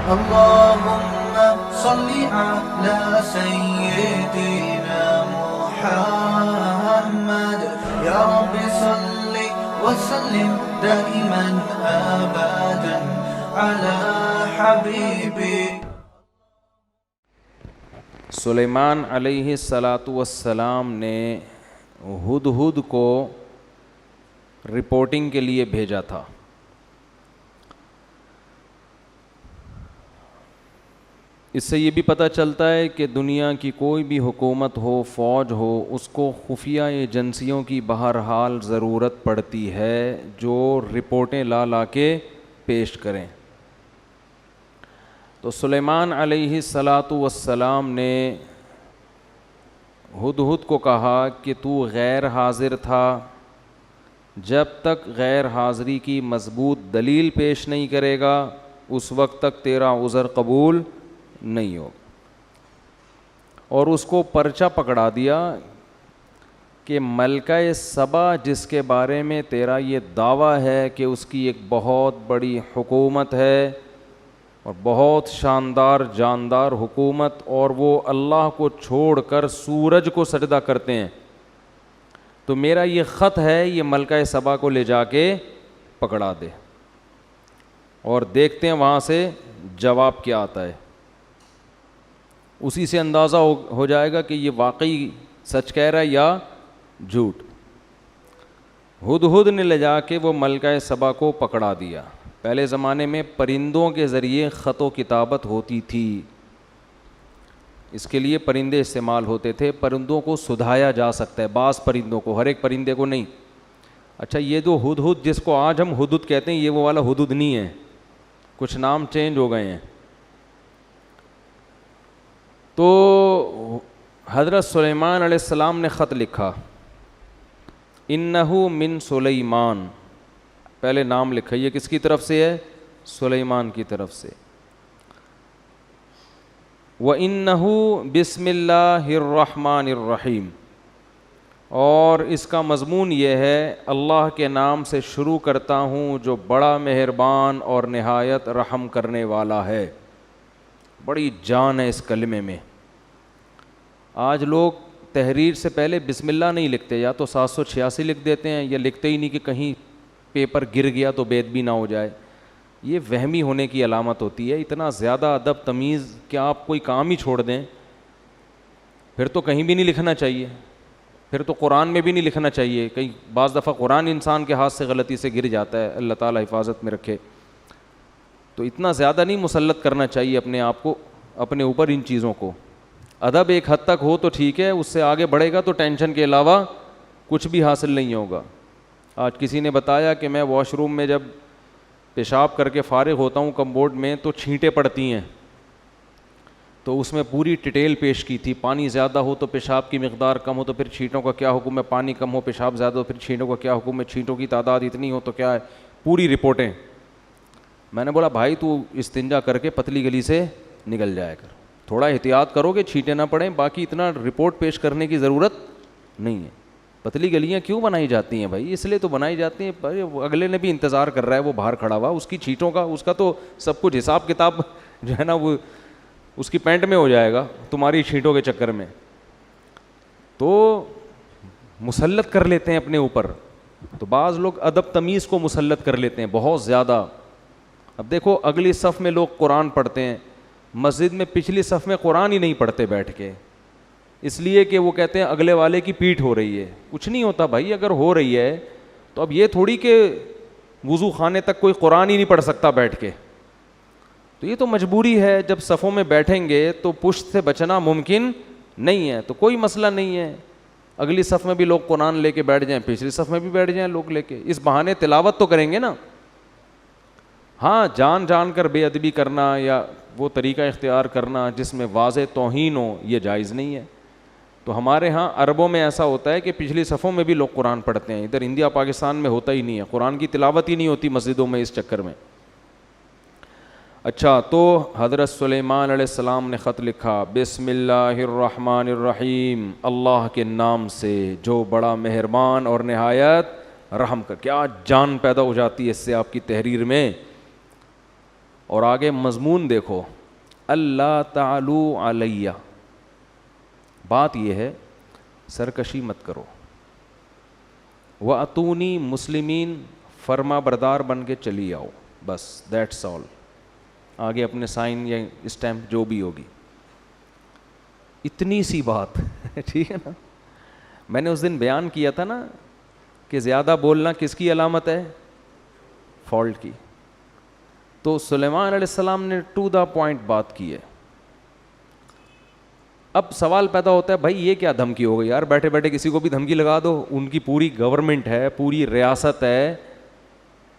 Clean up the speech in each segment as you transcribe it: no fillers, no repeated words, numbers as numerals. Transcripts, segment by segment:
اللهم صل على سيدنا محمد يا رب صل وسلم دائما أبدا على حبيبي. سلیمان علیہ السلام نے ہدہد کو رپورٹنگ کے لیے بھیجا تھا. اس سے یہ بھی پتہ چلتا ہے کہ دنیا کی کوئی بھی حکومت ہو، فوج ہو، اس کو خفیہ ایجنسیوں کی بہرحال ضرورت پڑتی ہے جو رپورٹیں لا کے پیش کریں. تو سلیمان علیہ السلام نے ہدہد کو کہا کہ تو غیر حاضر تھا، جب تک غیر حاضری کی مضبوط دلیل پیش نہیں کرے گا اس وقت تک تیرا عذر قبول نہیں ہوگا. اور اس کو پرچہ پکڑا دیا کہ ملکہ سبا جس کے بارے میں تیرا یہ دعویٰ ہے کہ اس کی ایک بہت بڑی حکومت ہے اور بہت شاندار جاندار حکومت، اور وہ اللہ کو چھوڑ کر سورج کو سجدہ کرتے ہیں، تو میرا یہ خط ہے، یہ ملکہ سبا کو لے جا کے پکڑا دے اور دیکھتے ہیں وہاں سے جواب کیا آتا ہے. اسی سے اندازہ ہو جائے گا کہ یہ واقعی سچ کہہ رہا ہے یا جھوٹ. ہدہد نے لے جا کے وہ ملکہ سبا کو پکڑا دیا. پہلے زمانے میں پرندوں کے ذریعے خط و کتابت ہوتی تھی، اس کے لیے پرندے استعمال ہوتے تھے. پرندوں کو سدھایا جا سکتا ہے، بعض پرندوں کو، ہر ایک پرندے کو نہیں. اچھا، یہ جو ہدہد جس کو آج ہم ہدہد کہتے ہیں، یہ وہ والا ہدہد نہیں ہے، کچھ نام چینج ہو گئے ہیں. تو حضرت سلیمان علیہ السلام نے خط لکھا، انہو من سلیمان، پہلے نام لکھا، یہ کس کی طرف سے ہے؟ سلیمان کی طرف سے. وَإِنَّهُ بِسْمِ اللَّهِ الرَّحْمَنِ الرَّحِيمِ، اور اس کا مضمون یہ ہے اللہ کے نام سے شروع کرتا ہوں جو بڑا مہربان اور نہایت رحم کرنے والا ہے. بڑی جان ہے اس کلمے میں. آج لوگ تحریر سے پہلے بسم اللہ نہیں لکھتے، یا تو 786 لکھ دیتے ہیں یا لکھتے ہی نہیں کہ کہیں پیپر گر گیا تو بے ادبی نہ ہو جائے. یہ وہمی ہونے کی علامت ہوتی ہے. اتنا زیادہ ادب تمیز کہ آپ کوئی کام ہی چھوڑ دیں، پھر تو کہیں بھی نہیں لکھنا چاہیے، پھر تو قرآن میں بھی نہیں لکھنا چاہیے. کئی بعض دفعہ قرآن انسان کے ہاتھ سے غلطی سے گر جاتا ہے، اللہ تعالیٰ حفاظت میں رکھے. تو اتنا زیادہ نہیں مسلط کرنا چاہیے اپنے آپ کو، اپنے اوپر ان چیزوں کو. ادب ایک حد تک ہو تو ٹھیک ہے، اس سے آگے بڑھے گا تو ٹینشن کے علاوہ کچھ بھی حاصل نہیں ہوگا. آج کسی نے بتایا کہ میں واش روم میں جب پیشاب کر کے فارغ ہوتا ہوں کمبورڈ میں تو چھینٹیں پڑتی ہیں، تو اس میں پوری ڈیٹیل پیش کی تھی. پانی زیادہ ہو تو پیشاب کی مقدار کم ہو تو پھر چھینٹوں کا کیا حکم ہے، پانی کم ہو پیشاب زیادہ ہو پھر چھینٹوں کا کیا حکم ہے، چھینٹوں کی تعداد اتنی ہو تو کیا ہے، پوری رپورٹیں. میں نے بولا بھائی تو استنجا کر کے پتلی گلی سے نکل جایا کر، تھوڑا احتیاط کرو کہ چھینٹیں نہ پڑیں، باقی اتنا رپورٹ پیش کرنے کی ضرورت نہیں ہے. پتلی گلیاں کیوں بنائی جاتی ہیں بھائی؟ اس لیے تو بنائی جاتی ہیں، اگلے نے بھی انتظار کر رہا ہے، وہ باہر کھڑا ہوا، اس کی چھینٹوں کا، اس کا تو سب کچھ حساب کتاب جو ہے نا وہ اس کی پینٹ میں ہو جائے گا تمہاری چھینٹوں کے چکر میں. تو مسلط کر لیتے ہیں اپنے اوپر. تو بعض لوگ ادب تمیز کو مسلط کر لیتے ہیں بہت زیادہ. اب دیکھو اگلی صف میں لوگ قرآن پڑھتے ہیں، مسجد میں پچھلی صف میں قرآن ہی نہیں پڑھتے بیٹھ کے، اس لیے کہ وہ کہتے ہیں اگلے والے کی پیٹھ ہو رہی ہے. کچھ نہیں ہوتا بھائی، اگر ہو رہی ہے تو اب یہ تھوڑی کہ وضو خانے تک کوئی قرآن ہی نہیں پڑھ سکتا بیٹھ کے. تو یہ تو مجبوری ہے، جب صفوں میں بیٹھیں گے تو پشت سے بچنا ممکن نہیں ہے، تو کوئی مسئلہ نہیں ہے. اگلی صف میں بھی لوگ قرآن لے کے بیٹھ جائیں، پچھلی صف میں بھی بیٹھ جائیں لوگ لے کے، اس بہانے تلاوت تو کریں گے نا. ہاں جان کر بے ادبی کرنا یا وہ طریقہ اختیار کرنا جس میں واضح توہین ہو، یہ جائز نہیں ہے. تو ہمارے ہاں عربوں میں ایسا ہوتا ہے کہ پچھلی صفوں میں بھی لوگ قرآن پڑھتے ہیں، ادھر انڈیا پاکستان میں ہوتا ہی نہیں ہے، قرآن کی تلاوت ہی نہیں ہوتی مسجدوں میں اس چکر میں. اچھا، تو حضرت سلیمان علیہ السلام نے خط لکھا، بسم اللہ الرحمن الرحیم، اللہ کے نام سے جو بڑا مہربان اور نہایت رحم کر. کیا جان پیدا ہو جاتی ہے اس سے آپ کی تحریر میں. اور آگے مضمون دیکھو، اللہ تعالو علیہ، بات یہ ہے سرکشی مت کرو، وَأَتُونِي مسلمین، فرما بردار بن کے چلی آؤ، بس دیٹس آل، آگے اپنے سائن یا اسٹیمپ جو بھی ہوگی، اتنی سی بات ٹھیک ہے نا. میں نے اس دن بیان کیا تھا نا کہ زیادہ بولنا کس کی علامت ہے؟ فالٹ کی. تو سلیمان علیہ السلام نے ٹو دا پوائنٹ بات کی ہے. اب سوال پیدا ہوتا ہے بھائی یہ کیا دھمکی ہو گئی یار، بیٹھے بیٹھے کسی کو بھی دھمکی لگا دو، ان کی پوری گورنمنٹ ہے، پوری ریاست ہے،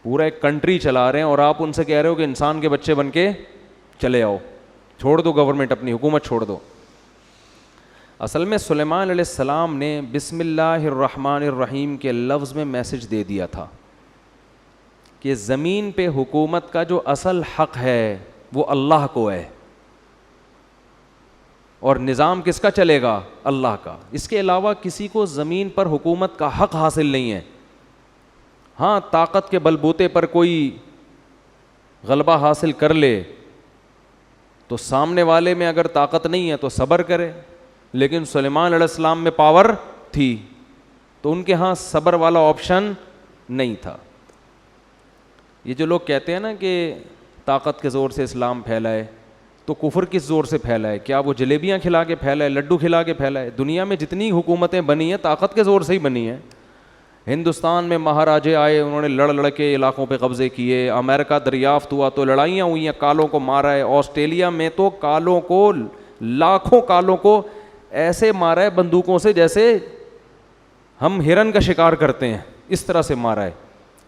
پورا ایک کنٹری چلا رہے ہیں، اور آپ ان سے کہہ رہے ہو کہ انسان کے بچے بن کے چلے آؤ، چھوڑ دو گورنمنٹ، اپنی حکومت چھوڑ دو. اصل میں سلیمان علیہ السلام نے بسم اللہ الرحمن الرحیم کے لفظ میں میسج دے دیا تھا کہ زمین پہ حکومت کا جو اصل حق ہے وہ اللہ کو ہے، اور نظام کس کا چلے گا؟ اللہ کا. اس کے علاوہ کسی کو زمین پر حکومت کا حق حاصل نہیں ہے. ہاں طاقت کے بل بوتے پر کوئی غلبہ حاصل کر لے تو سامنے والے میں اگر طاقت نہیں ہے تو صبر کرے، لیکن سلیمان علیہ السلام میں پاور تھی تو ان کے ہاں صبر والا آپشن نہیں تھا. یہ جو لوگ کہتے ہیں نا کہ طاقت کے زور سے اسلام پھیلا ہے، تو کفر کس زور سے پھیلا ہے؟ کیا وہ جلیبیاں کھلا کے پھیلا ہے، لڈو کھلا کے پھیلا ہے؟ دنیا میں جتنی حکومتیں بنی ہیں طاقت کے زور سے ہی بنی ہیں. ہندوستان میں مہاراجے آئے، انہوں نے لڑ کے علاقوں پہ قبضے کیے، امریکہ دریافت ہوا تو لڑائیاں ہوئی ہیں، کالوں کو مارا ہے، آسٹریلیا میں تو کالوں کو، لاکھوں کالوں کو ایسے مارا ہے بندوقوں سے جیسے ہم ہرن کا شکار کرتے ہیں، اس طرح سے مارا ہے.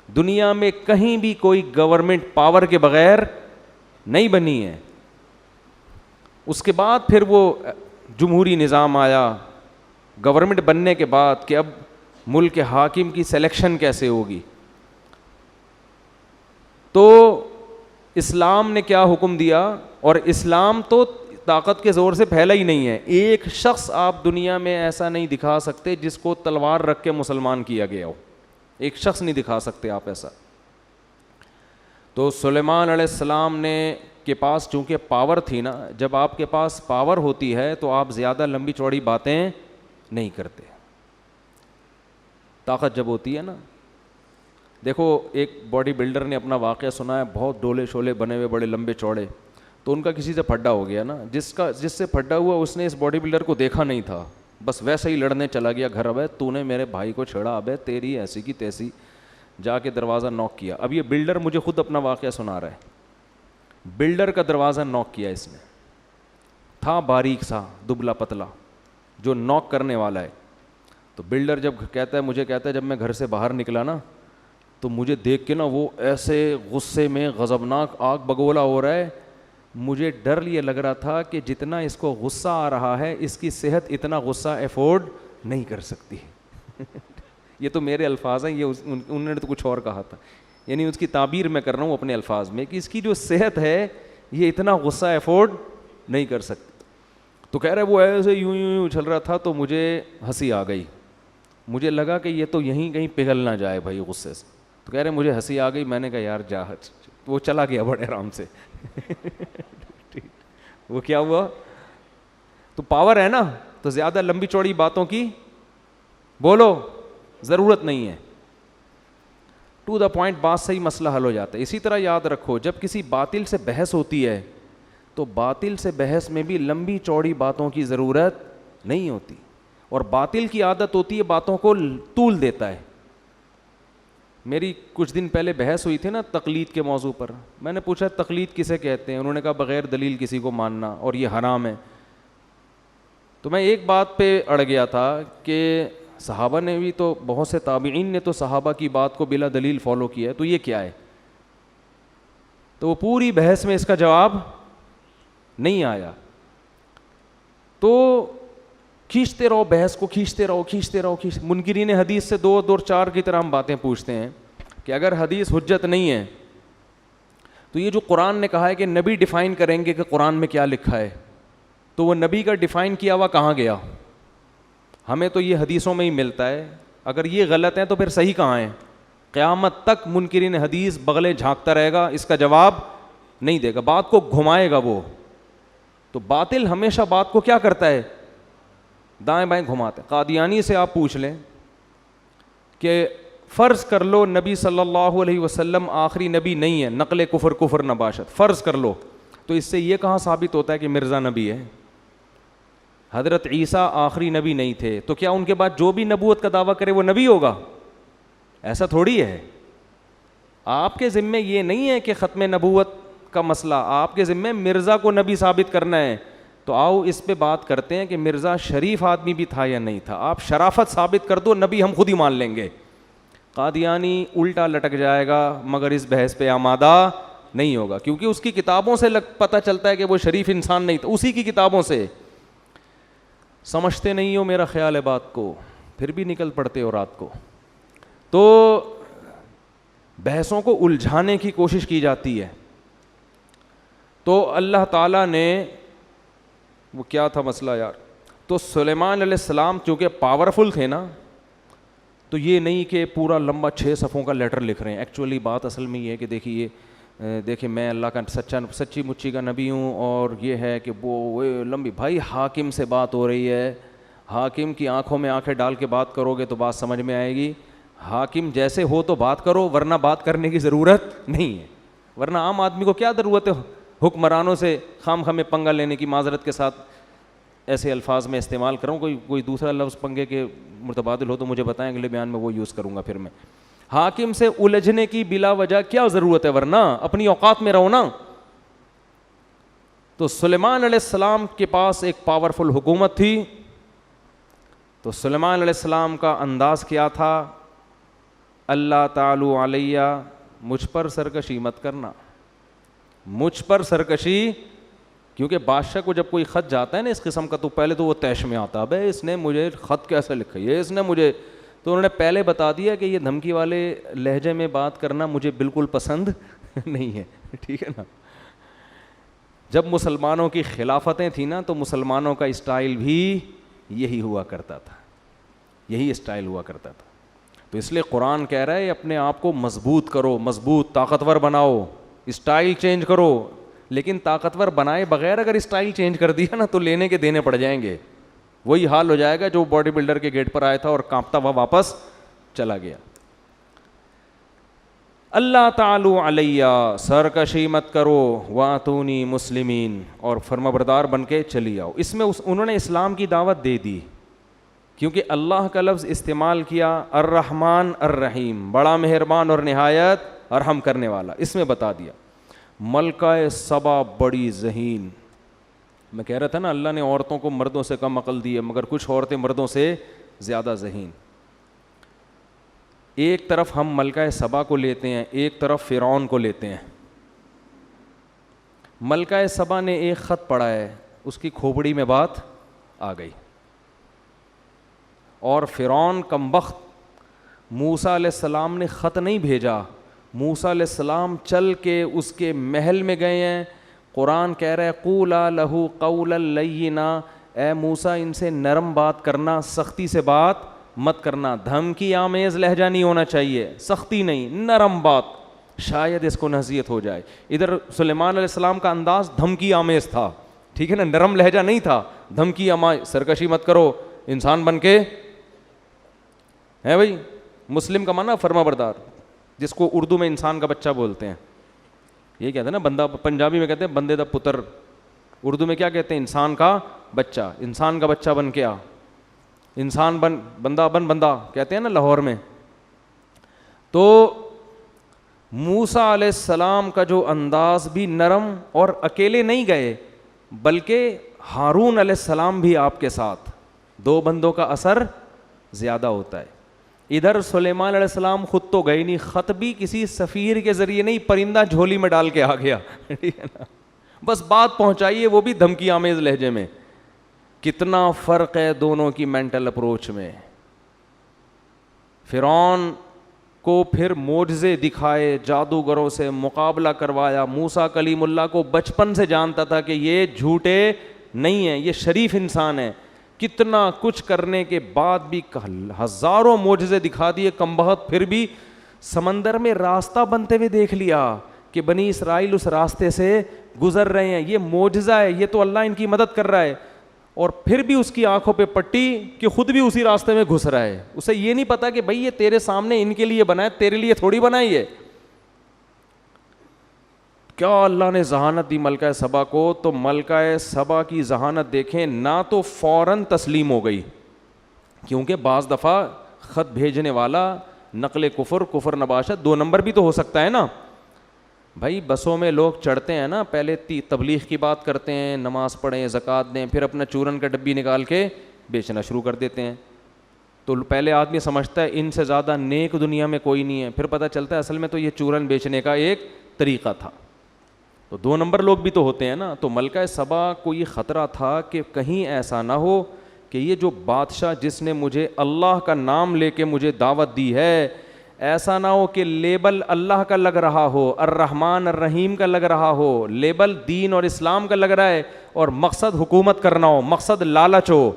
دنیا میں کہیں بھی کوئی گورنمنٹ پاور کے بغیر نہیں بنی ہے. اس کے بعد پھر وہ جمہوری نظام آیا گورنمنٹ بننے کے بعد کہ اب ملک کے حاکم کی سلیکشن کیسے ہوگی. تو اسلام نے کیا حکم دیا، اور اسلام تو طاقت کے زور سے پھیلا ہی نہیں ہے. ایک شخص آپ دنیا میں ایسا نہیں دکھا سکتے جس کو تلوار رکھ کے مسلمان کیا گیا ہو، ایک شخص نہیں دکھا سکتے آپ ایسا. تو سلیمان علیہ السلام نے کے پاس چونکہ پاور تھی نا، جب آپ کے پاس پاور ہوتی ہے تو آپ زیادہ لمبی چوڑی باتیں نہیں کرتے. طاقت جب ہوتی ہے نا، دیکھو ایک باڈی بلڈر نے اپنا واقعہ سنا ہے، بہت ڈولے شولے بنے ہوئے بڑے لمبے چوڑے، تو ان کا کسی سے پھڈا ہو گیا نا، جس سے پھڈا ہوا اس نے اس باڈی بلڈر کو دیکھا نہیں تھا، بس ویسے ہی لڑنے چلا گیا گھر. ابے تو نے میرے بھائی کو چھیڑا، ابے تیری ایسی کی تیسی، جا کے دروازہ نوک کیا. اب یہ بلڈر مجھے خود اپنا واقعہ سنا رہا ہے. بلڈر کا دروازہ نوک کیا اس نے، تھا باریک سا دبلا پتلا جو نوک کرنے والا ہے. تو بلڈر جب کہتا ہے، مجھے کہتا ہے جب میں گھر سے باہر نکلا نا تو مجھے دیکھ کے نا وہ ایسے غصے میں غضبناک آگ بگولا ہو رہا ہے. مجھے ڈر یہ لگ رہا تھا کہ جتنا اس کو غصہ آ رہا ہے اس کی صحت اتنا غصہ افورڈ نہیں کر سکتی. یہ تو میرے الفاظ ہیں، یہ انہوں نے تو کچھ اور کہا تھا، یعنی اس کی تعبیر میں کر رہا ہوں اپنے الفاظ میں کہ اس کی جو صحت ہے یہ اتنا غصہ افورڈ نہیں کر سکتی. تو کہہ رہے وہ ایسے یوں چل رہا تھا تو مجھے ہنسی آ گئی. مجھے لگا کہ یہ تو یہیں کہیں پگھل نہ جائے بھائی غصے سے. تو کہہ رہے مجھے ہنسی آ گئی. میں نے کہا یار جا. وہ چلا گیا بڑے آرام سے. وہ کیا ہوا؟ تو پاور ہے نا، تو زیادہ لمبی چوڑی باتوں کی بولو ضرورت نہیں ہے. ٹو دا پوائنٹ بات سے ہی مسئلہ حل ہو جاتا ہے. اسی طرح یاد رکھو جب کسی باطل سے بحث ہوتی ہے تو باطل سے بحث میں بھی لمبی چوڑی باتوں کی ضرورت نہیں ہوتی، اور باطل کی عادت ہوتی ہے باتوں کو طول دیتا ہے. میری کچھ دن پہلے بحث ہوئی تھی نا تقلید کے موضوع پر. میں نے پوچھا تقلید کسے کہتے ہیں؟ انہوں نے کہا بغیر دلیل کسی کو ماننا، اور یہ حرام ہے. تو میں ایک بات پہ اڑ گیا تھا کہ صحابہ نے بھی تو، بہت سے تابعین نے تو صحابہ کی بات کو بلا دلیل فالو کیا ہے، تو یہ کیا ہے؟ تو وہ پوری بحث میں اس کا جواب نہیں آیا. تو کھینچتے رہو بحث کو، کھینچتے رہو. منکرین حدیث سے دو چار کی طرح ہم باتیں پوچھتے ہیں کہ اگر حدیث حجت نہیں ہے تو یہ جو قرآن نے کہا ہے کہ نبی ڈیفائن کریں گے کہ قرآن میں کیا لکھا ہے، تو وہ نبی کا ڈیفائن کیا ہوا کہاں گیا؟ ہمیں تو یہ حدیثوں میں ہی ملتا ہے. اگر یہ غلط ہے تو پھر صحیح کہاں ہے؟ قیامت تک منکرین حدیث بغلیں جھانکتا رہے گا، اس کا جواب نہیں دے گا, بات کو گھمائے گا وہ. تو باطل ہمیشہ بات کو کیا کرتا ہے, دائیں بائیں گھماتا ہے. قادیانی سے آپ پوچھ لیں کہ فرض کر لو نبی صلی اللہ علیہ وسلم آخری نبی نہیں ہے, نقل کفر کفر نباشت, فرض کر لو, تو اس سے یہ کہاں ثابت ہوتا ہے کہ مرزا نبی ہے؟ حضرت عیسیٰ آخری نبی نہیں تھے, تو کیا ان کے بعد جو بھی نبوت کا دعویٰ کرے وہ نبی ہوگا؟ ایسا تھوڑی ہے. آپ کے ذمے یہ نہیں ہے کہ ختم نبوت کا مسئلہ, آپ کے ذمے مرزا کو نبی ثابت کرنا ہے. تو آؤ اس پہ بات کرتے ہیں کہ مرزا شریف آدمی بھی تھا یا نہیں تھا. آپ شرافت ثابت کر دو, نبی ہم خود ہی مان لیں گے. قادیانی الٹا لٹک جائے گا مگر اس بحث پہ آمادہ نہیں ہوگا, کیونکہ اس کی کتابوں سے پتہ چلتا ہے کہ وہ شریف انسان نہیں تھا, اسی کی کتابوں سے. سمجھتے نہیں ہو میرا خیال ہے بات کو, پھر بھی نکل پڑتے ہو رات کو. تو بحثوں کو الجھانے کی کوشش کی جاتی ہے. تو اللہ تعالیٰ نے, وہ کیا تھا مسئلہ یار, تو سلیمان علیہ السلام چونکہ پاورفل تھے نا, تو یہ نہیں کہ پورا لمبا 6 صفحوں کا لیٹر لکھ رہے ہیں. ایکچولی بات اصل میں یہ ہے کہ دیکھیے میں اللہ کا سچی مچی کا نبی ہوں, اور یہ ہے کہ وہ لمبی, بھائی حاکم سے بات ہو رہی ہے, حاکم کی آنکھوں میں آنکھیں ڈال کے بات کرو گے تو بات سمجھ میں آئے گی. حاکم جیسے ہو تو بات کرو, ورنہ بات کرنے کی ضرورت نہیں ہے. ورنہ عام آدمی کو کیا ضرورت ہے حکمرانوں سے خام خامے پنگا لینے کی. معذرت کے ساتھ ایسے الفاظ میں استعمال کروں, کوئی دوسرا لفظ پنگے کے متبادل ہو تو مجھے بتائیں, اگلے بیان میں وہ یوز کروں گا. پھر میں حاکم سے الجھنے کی بلا وجہ کیا ضرورت ہے, ورنہ اپنی اوقات میں رہو نا. تو سلیمان علیہ السلام کے پاس ایک پاورفل حکومت تھی. تو سلیمان علیہ السلام کا انداز کیا تھا, اللہ تعالی علیہ, مجھ پر سرکشی مت کرنا, مجھ پر سرکشی. کیونکہ بادشاہ کو جب کوئی خط جاتا ہے نا اس قسم کا, تو پہلے تو وہ تیش میں آتا ہے, بھائی اس نے مجھے خط کیسے لکھا ہے, اس نے مجھے, تو انہوں نے پہلے بتا دیا کہ یہ دھمکی والے لہجے میں بات کرنا مجھے بالکل پسند نہیں ہے. ٹھیک ہے نا. جب مسلمانوں کی خلافتیں تھیں نا, تو مسلمانوں کا اسٹائل بھی یہی ہوا کرتا تھا, یہی اسٹائل ہوا کرتا تھا. تو اس لیے قرآن کہہ رہا ہے اپنے آپ کو مضبوط کرو, مضبوط طاقتور بناؤ, اسٹائل چینج کرو. لیکن طاقتور بنائے بغیر اگر اسٹائل چینج کر دیا نا, تو لینے کے دینے پڑ جائیں گے. وہی حال ہو جائے گا جو باڈی بلڈر کے گیٹ پر آیا تھا اور کانپتا ہوا واپس چلا گیا. اللہ تعالی علیہ, سرکشی مت کرو, واتونی مسلمین, اور فرمانبردار بن کے چلی آؤ. اس میں انہوں نے اسلام کی دعوت دے دی, کیونکہ اللہ کا لفظ استعمال کیا, الرحمن الرحیم, بڑا مہربان اور نہایت رحم کرنے والا. اس میں بتا دیا ملکہ سبا بڑی ذہین. میں کہہ رہا تھا نا اللہ نے عورتوں کو مردوں سے کم عقل دی ہے, مگر کچھ عورتیں مردوں سے زیادہ ذہین. ایک طرف ہم ملکہ سبا کو لیتے ہیں, ایک طرف فرعون کو لیتے ہیں. ملکہ سبا نے ایک خط پڑھا ہے, اس کی کھوپڑی میں بات آ گئی, اور فرعون کمبخت, موسیٰ علیہ السلام نے خط نہیں بھیجا, موسیٰ علیہ السلام چل کے اس کے محل میں گئے ہیں. قرآن کہہ رہا ہے قولا لہو قولا لینا, اے موسیٰ ان سے نرم بات کرنا, سختی سے بات مت کرنا. دھمکی آمیز لہجہ نہیں ہونا چاہیے, سختی نہیں, نرم بات, شاید اس کو نصیحت ہو جائے. ادھر سلیمان علیہ السلام کا انداز دھمکی آمیز تھا, ٹھیک ہے نا, نرم لہجہ نہیں تھا. دھمکی آمیز, سرکشی مت کرو, انسان بن کے ہے بھائی. مسلم کا معنی فرما بردار, جس کو اردو میں انسان کا بچہ بولتے ہیں. یہ کہتے ہیں نا بندہ, پنجابی میں کہتے ہیں بندے دا پتر, اردو میں کیا کہتے ہیں, انسان کا بچہ. انسان کا بچہ بن کے آ, انسان بن, بندہ کہتے ہیں نا لاہور میں. تو موسیٰ علیہ السلام کا جو انداز بھی نرم, اور اکیلے نہیں گئے بلکہ ہارون علیہ السلام بھی آپ کے ساتھ. 2 بندوں کا اثر زیادہ ہوتا ہے. ادھر سلیمان علیہ السلام خود تو گئے نہیں, خط بھی کسی سفیر کے ذریعے نہیں, پرندہ جھولی میں ڈال کے آ گیا, ٹھیک ہے نا, بس بات پہنچائیے, وہ بھی دھمکی آمیز لہجے میں. کتنا فرق ہے دونوں کی مینٹل اپروچ میں. فرعون کو پھر معجزے دکھائے, جادوگروں سے مقابلہ کروایا. موسیٰ کلیم اللہ کو بچپن سے جانتا تھا کہ یہ جھوٹے نہیں ہیں, یہ شریف انسان ہیں. کتنا کچھ کرنے کے بعد بھی ہزاروں معجزے دکھا دیے کمبخت, پھر بھی سمندر میں راستہ بنتے ہوئے دیکھ لیا کہ بنی اسرائیل اس راستے سے گزر رہے ہیں, یہ معجزہ ہے, یہ تو اللہ ان کی مدد کر رہا ہے, اور پھر بھی اس کی آنکھوں پہ پٹی کہ خود بھی اسی راستے میں گھس رہا ہے. اسے یہ نہیں پتا کہ بھائی یہ تیرے سامنے ان کے لیے بنا ہے, تیرے لیے تھوڑی بنائی ہے. کیا اللہ نے ذہانت دی ملکہ سبا کو, تو ملکہ سبا کی ذہانت دیکھیں, نہ تو فوراً تسلیم ہو گئی, کیونکہ بعض دفعہ خط بھیجنے والا نقل کفر نباشت 2 نمبر بھی تو ہو سکتا ہے نا. بھائی بسوں میں لوگ چڑھتے ہیں نا, پہلے تبلیغ کی بات کرتے ہیں, نماز پڑھیں, زکوٰۃ دیں, پھر اپنا چورن کا ڈبی نکال کے بیچنا شروع کر دیتے ہیں. تو پہلے آدمی سمجھتا ہے ان سے زیادہ نیک دنیا میں کوئی نہیں ہے, پھر پتہ چلتا ہے اصل میں تو یہ چورن بیچنے کا ایک طریقہ تھا. تو 2 نمبر لوگ بھی تو ہوتے ہیں نا. تو ملکہ سبا کو یہ خطرہ تھا کہ کہیں ایسا نہ ہو کہ یہ جو بادشاہ جس نے مجھے اللہ کا نام لے کے مجھے دعوت دی ہے, ایسا نہ ہو کہ لیبل اللہ کا لگ رہا ہو, الرحمن الرحیم کا لگ رہا ہو, لیبل دین اور اسلام کا لگ رہا ہے, اور مقصد حکومت کرنا ہو, مقصد لالچ ہو.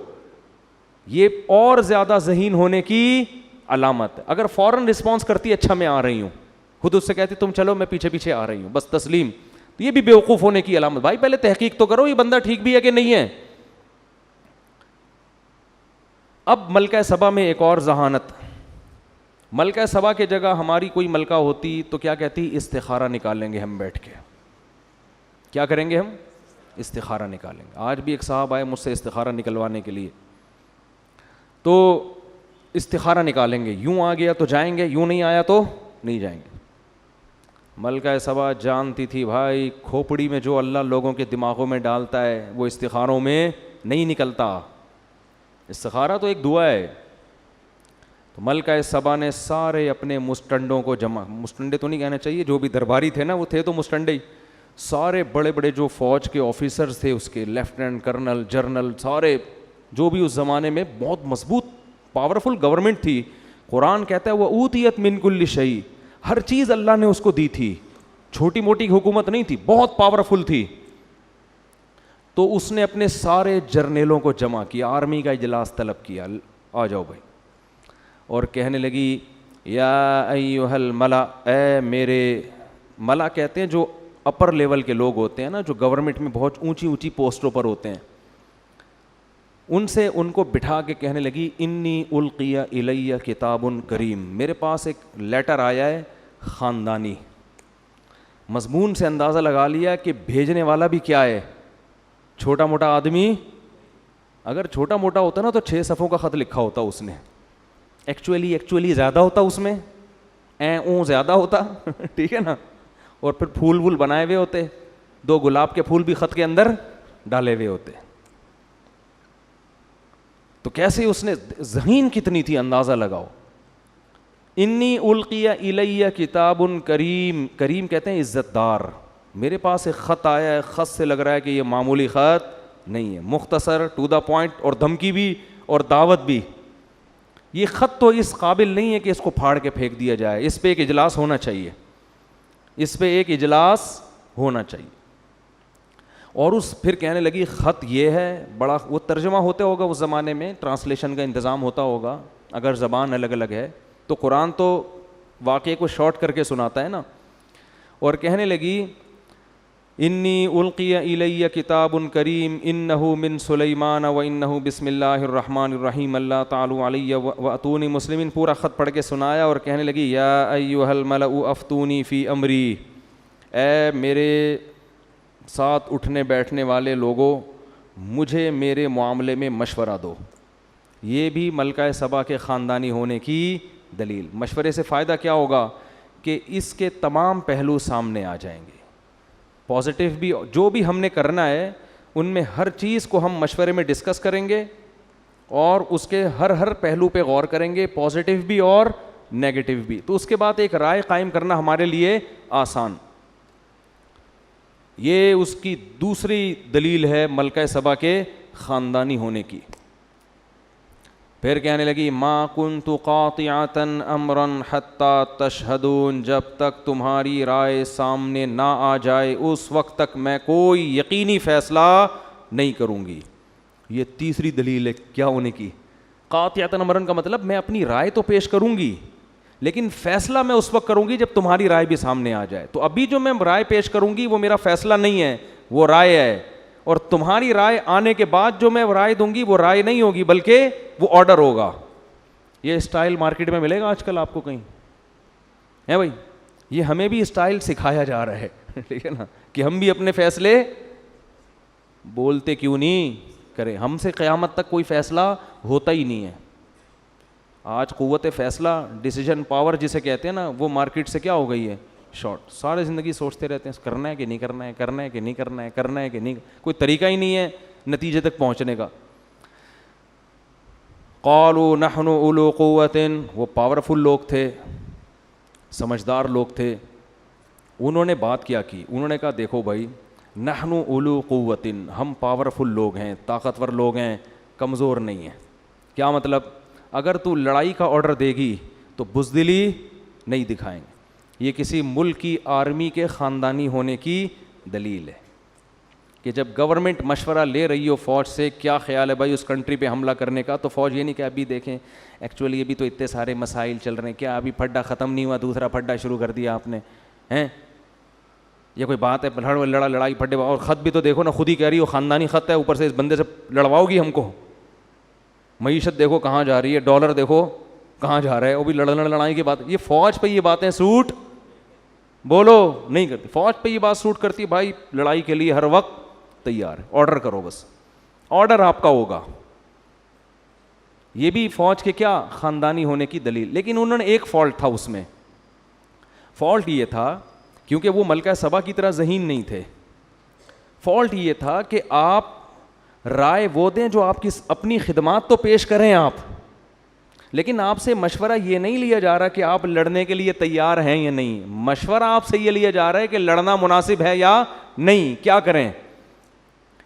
یہ اور زیادہ ذہین ہونے کی علامت ہے. اگر فوراً رسپانس کرتی اچھا میں آ رہی ہوں, خود اس سے کہتی تم چلو میں پیچھے پیچھے آ رہی ہوں, بس تسلیم, تو یہ بھی بیوقوف ہونے کی علامت. بھائی پہلے تحقیق تو کرو یہ بندہ ٹھیک بھی ہے کہ نہیں ہے. اب ملکہ سبا میں ایک اور ذہانت. ملکہ سبا کے جگہ ہماری کوئی ملکہ ہوتی تو کیا کہتی, استخارہ نکالیں گے ہم بیٹھ کے. کیا کریں گے ہم, استخارہ نکالیں گے. آج بھی ایک صاحب آئے مجھ سے استخارہ نکلوانے کے لیے, تو استخارہ نکالیں گے, یوں آ گیا تو جائیں گے, یوں نہیں آیا تو نہیں جائیں گے. ملکہ سبا جانتی تھی بھائی کھوپڑی میں جو اللہ لوگوں کے دماغوں میں ڈالتا ہے وہ استخاروں میں نہیں نکلتا. استخارہ تو ایک دعا ہے. تو ملکہ سبا نے سارے اپنے مسٹنڈوں کو جمع, مسٹنڈے تو نہیں کہنا چاہیے, جو بھی درباری تھے نا وہ تھے تو مسٹنڈے ہی, سارے بڑے بڑے جو فوج کے آفیسرز تھے اس کے, لیفٹیننٹ کرنل, جرنل, سارے جو بھی اس زمانے میں بہت مضبوط پاورفل گورنمنٹ تھی. قرآن کہتا ہے وہ اوتیت من کل شیء, ہر چیز اللہ نے اس کو دی تھی, چھوٹی موٹی حکومت نہیں تھی, بہت پاورفل تھی. تو اس نے اپنے سارے جرنیلوں کو جمع کیا, آرمی کا اجلاس طلب کیا, آ جاؤ بھائی, اور کہنے لگی یا ایھا الملا, اے میرے, ملا کہتے ہیں جو اپر لیول کے لوگ ہوتے ہیں نا, جو گورنمنٹ میں بہت اونچی اونچی پوسٹوں پر ہوتے ہیں, ان سے ان کو بٹھا کے کہنے لگی انی القی الی کتاب کریم, میرے پاس ایک لیٹر آیا ہے خاندانی. مضمون سے اندازہ لگا لیا کہ بھیجنے والا بھی کیا ہے, چھوٹا موٹا آدمی. اگر چھوٹا موٹا ہوتا نا تو 6 صفحوں کا خط لکھا ہوتا اس نے, ایکچولی زیادہ ہوتا اس میں, زیادہ ہوتا ٹھیک ہے نا, اور پھر پھول وول بنائے ہوئے ہوتے, 2 گلاب کے پھول بھی خط کے اندر ڈالے ہوئے ہوتے. تو کیسے اس نے, ذہین کتنی تھی اندازہ لگاؤ. انی القی الی کتاب کریم, کریم کہتے ہیں عزت دار, میرے پاس ایک خط آیا ہے, خط سے لگ رہا ہے کہ یہ معمولی خط نہیں ہے, مختصر, ٹو دا پوائنٹ, اور دھمکی بھی اور دعوت بھی. یہ خط تو اس قابل نہیں ہے کہ اس کو پھاڑ کے پھینک دیا جائے, اس پہ ایک اجلاس ہونا چاہیے, اس پہ ایک اجلاس ہونا چاہیے. اور اس پھر کہنے لگی خط یہ ہے, بڑا, وہ ترجمہ ہوتا ہوگا اس زمانے میں, ٹرانسلیشن کا انتظام ہوتا ہوگا اگر زبان الگ الگ ہے, تو قرآن تو واقعے کو شارٹ کر کے سناتا ہے نا. اور کہنے لگی انی القی الی کتاب کریم انہ من سلیمان و انہ بسم اللہ الرحمن الرحیم اللہ تعالی علی واتونی مسلمین. پورا خط پڑھ کے سنایا اور کہنے لگی یا ایھا الملأ افتونی فی امری, اے میرے ساتھ اٹھنے بیٹھنے والے لوگوں, مجھے میرے معاملے میں مشورہ دو. یہ بھی ملکہ سبا کے خاندانی ہونے کی دلیل. مشورے سے فائدہ کیا ہوگا کہ اس کے تمام پہلو سامنے آ جائیں گے, پازیٹیو بھی, جو بھی ہم نے کرنا ہے ان میں ہر چیز کو ہم مشورے میں ڈسکس کریں گے, اور اس کے ہر پہلو پہ غور کریں گے, پازیٹیو بھی اور نیگیٹو بھی. تو اس کے بعد ایک رائے قائم کرنا ہمارے لیے آسان. یہ اس کی دوسری دلیل ہے ملکہ سبا کے خاندانی ہونے کی. پھر کہنے لگی ما کنت قاطعۃ امرا حتی تشہدون, جب تک تمہاری رائے سامنے نہ آ جائے اس وقت تک میں کوئی یقینی فیصلہ نہیں کروں گی. یہ تیسری دلیل ہے کیا ہونے کی, قاطعۃ امرا کا مطلب میں اپنی رائے تو پیش کروں گی لیکن فیصلہ میں اس وقت کروں گی جب تمہاری رائے بھی سامنے آ جائے. تو ابھی جو میں رائے پیش کروں گی وہ میرا فیصلہ نہیں ہے, وہ رائے ہے, اور تمہاری رائے آنے کے بعد جو میں رائے دوں گی وہ رائے نہیں ہوگی بلکہ وہ آرڈر ہوگا. یہ اسٹائل مارکیٹ میں ملے گا آج کل آپ کو کہیں ہے بھائی؟ یہ ہمیں بھی اسٹائل سکھایا جا رہا ہے, ٹھیک ہے نا, کہ ہم بھی اپنے فیصلے بولتے کیوں نہیں کریں. ہم سے قیامت تک کوئی فیصلہ ہوتا ہی نہیں ہے. آج قوت فیصلہ, ڈیسیجن پاور جسے کہتے ہیں نا, وہ مارکیٹ سے کیا ہو گئی ہے, شارٹ. سارے زندگی سوچتے رہتے ہیں کرنا ہے کہ نہیں کرنا ہے, کرنا ہے کہ نہیں کرنا ہے, کرنا ہے کہ نہیں, کوئی طریقہ ہی نہیں ہے نتیجے تک پہنچنے کا. قالوا نحن اولو قوت, وہ پاورفل لوگ تھے, سمجھدار لوگ تھے. انہوں نے بات کیا کی, انہوں نے کہا دیکھو بھائی, نحن اولو قوت, ہم پاورفل لوگ ہیں, طاقتور لوگ ہیں, کمزور نہیں ہیں. کیا مطلب؟ اگر تو لڑائی کا آرڈر دے گی تو بزدلی نہیں دکھائیں گے. یہ کسی ملک کی آرمی کے خاندانی ہونے کی دلیل ہے کہ جب گورنمنٹ مشورہ لے رہی ہو فوج سے, کیا خیال ہے بھائی اس کنٹری پہ حملہ کرنے کا, تو فوج یہ نہیں کہ ابھی دیکھیں ایکچولی ابھی تو اتنے سارے مسائل چل رہے ہیں, کیا ابھی پھڈا ختم نہیں ہوا, دوسرا پھڈا شروع کر دیا آپ نے ہیں, یہ کوئی بات ہے لڑائی پھڈے. اور خط بھی تو دیکھو نا, خود ہی کہہ رہی ہو خاندانی خط ہے, اوپر سے اس بندے سے لڑواؤ گی ہم کو. معیشت دیکھو کہاں جا رہی ہے, ڈالر دیکھو کہاں جا رہا ہے, وہ بھی لڑائی کی بات. یہ فوج پہ یہ باتیں سوٹ بولو نہیں کرتی, فوج پہ یہ بات سوٹ کرتی, بھائی لڑائی کے لیے ہر وقت تیار ہے, آرڈر کرو, بس آرڈر آپ کا ہوگا. یہ بھی فوج کے کیا خاندانی ہونے کی دلیل. لیکن انہوں نے ایک فالٹ تھا اس میں, فالٹ یہ تھا کیونکہ وہ ملکہ سبا کی طرح ذہین نہیں تھے. فالٹ یہ تھا کہ آپ رائے وہ دیں جو آپ کی اپنی خدمات تو پیش کریں آپ, لیکن آپ سے مشورہ یہ نہیں لیا جا رہا کہ آپ لڑنے کے لیے تیار ہیں یا نہیں. مشورہ آپ سے یہ لیا جا رہا ہے کہ لڑنا مناسب ہے یا نہیں, کیا کریں.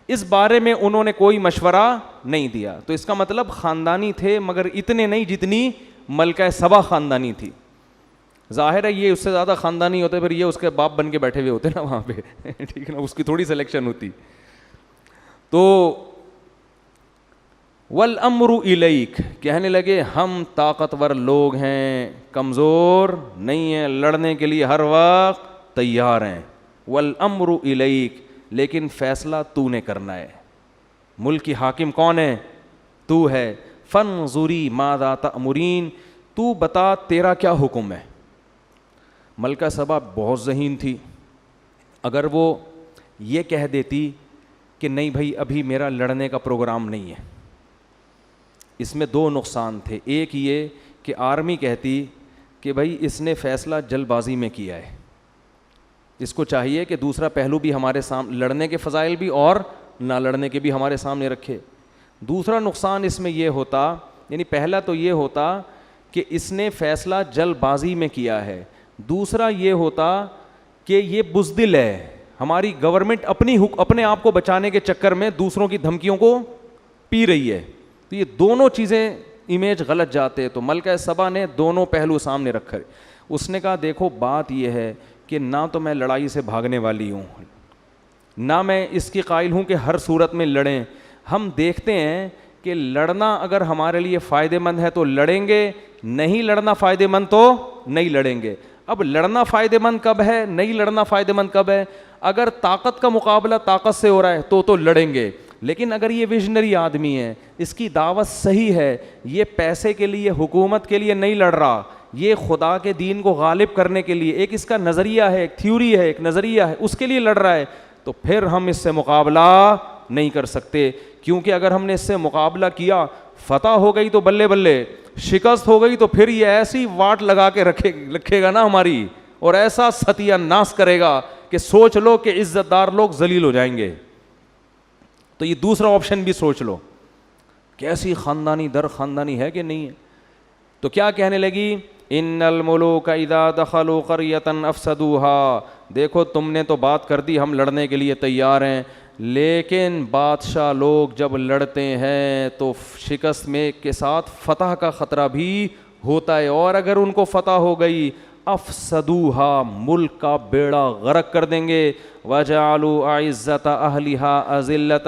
اس بارے میں انہوں نے کوئی مشورہ نہیں دیا. تو اس کا مطلب خاندانی تھے مگر اتنے نہیں جتنی ملکہ سبا خاندانی تھی. ظاہر ہے یہ اس سے زیادہ خاندانی ہوتے پھر یہ اس کے باپ بن کے بیٹھے ہوئے ہوتے نا وہاں پہ, ٹھیک ہے نا, اس کی تھوڑی سلیکشن ہوتی. تو والامر الیک, کہنے لگے ہم طاقتور لوگ ہیں, کمزور نہیں ہیں, لڑنے کے لیے ہر وقت تیار ہیں. والامر الیک, لیکن فیصلہ تو نے کرنا ہے. ملک کی حاکم کون ہے؟ تو ہے. فانظری ماذا تأمرین, تو بتا تیرا کیا حکم ہے. ملکہ سبا بہت ذہین تھی. اگر وہ یہ کہہ دیتی کہ نہیں بھائی ابھی میرا لڑنے کا پروگرام نہیں ہے, اس میں دو نقصان تھے. ایک یہ کہ آرمی کہتی کہ بھائی اس نے فیصلہ جلد بازی میں کیا ہے, اس کو چاہیے کہ دوسرا پہلو بھی ہمارے سامنے, لڑنے کے فضائل بھی اور نہ لڑنے کے بھی ہمارے سامنے رکھے. دوسرا نقصان اس میں یہ ہوتا, یعنی پہلا تو یہ ہوتا کہ اس نے فیصلہ جلد بازی میں کیا ہے, دوسرا یہ ہوتا کہ یہ بزدل ہے, ہماری گورنمنٹ اپنے آپ کو بچانے کے چکر میں دوسروں کی دھمکیوں کو پی رہی ہے. تو یہ دونوں چیزیں امیج غلط جاتے. تو ملکہ سبا نے دونوں پہلو سامنے رکھے. اس نے کہا دیکھو بات یہ ہے کہ نہ تو میں لڑائی سے بھاگنے والی ہوں, نہ میں اس کی قائل ہوں کہ ہر صورت میں لڑیں. ہم دیکھتے ہیں کہ لڑنا اگر ہمارے لیے فائدہ مند ہے تو لڑیں گے, نہیں لڑنا فائدہ مند تو نہیں لڑیں گے. اب لڑنا فائدہ مند کب ہے, نہیں لڑنا فائدہ مند کب ہے؟ اگر طاقت کا مقابلہ طاقت سے ہو رہا ہے تو لڑیں گے. لیکن اگر یہ ویژنری آدمی ہے, اس کی دعوت صحیح ہے, یہ پیسے کے لیے حکومت کے لیے نہیں لڑ رہا, یہ خدا کے دین کو غالب کرنے کے لیے ایک اس کا نظریہ ہے, ایک تھیوری ہے, ایک نظریہ ہے, اس کے لیے لڑ رہا ہے, تو پھر ہم اس سے مقابلہ نہیں کر سکتے. کیونکہ اگر ہم نے اس سے مقابلہ کیا, فتح ہو گئی تو بلے بلے, شکست ہو گئی تو پھر یہ ایسی واٹ لگا کے رکھے گا نا ہماری, اور ایسا ستیہ ناس کرے گا کہ سوچ لو کہ عزت دار لوگ ذلیل ہو جائیں گے. تو یہ دوسرا آپشن بھی سوچ لو, کیسی خاندانی در خاندانی ہے کہ نہیں ہے. تو کیا کہنے لگی, ان الملوک اذا دخلوا قریۃ افسدوها, دیکھو تم نے تو بات کر دی ہم لڑنے کے لیے تیار ہیں, لیکن بادشاہ لوگ جب لڑتے ہیں تو شکست میں کے ساتھ فتح کا خطرہ بھی ہوتا ہے, اور اگر ان کو فتح ہو گئی افسدوها, ملک کا بیڑا غرق کر دیں گے. وجعلوا اعزت اہلها اذلۃ,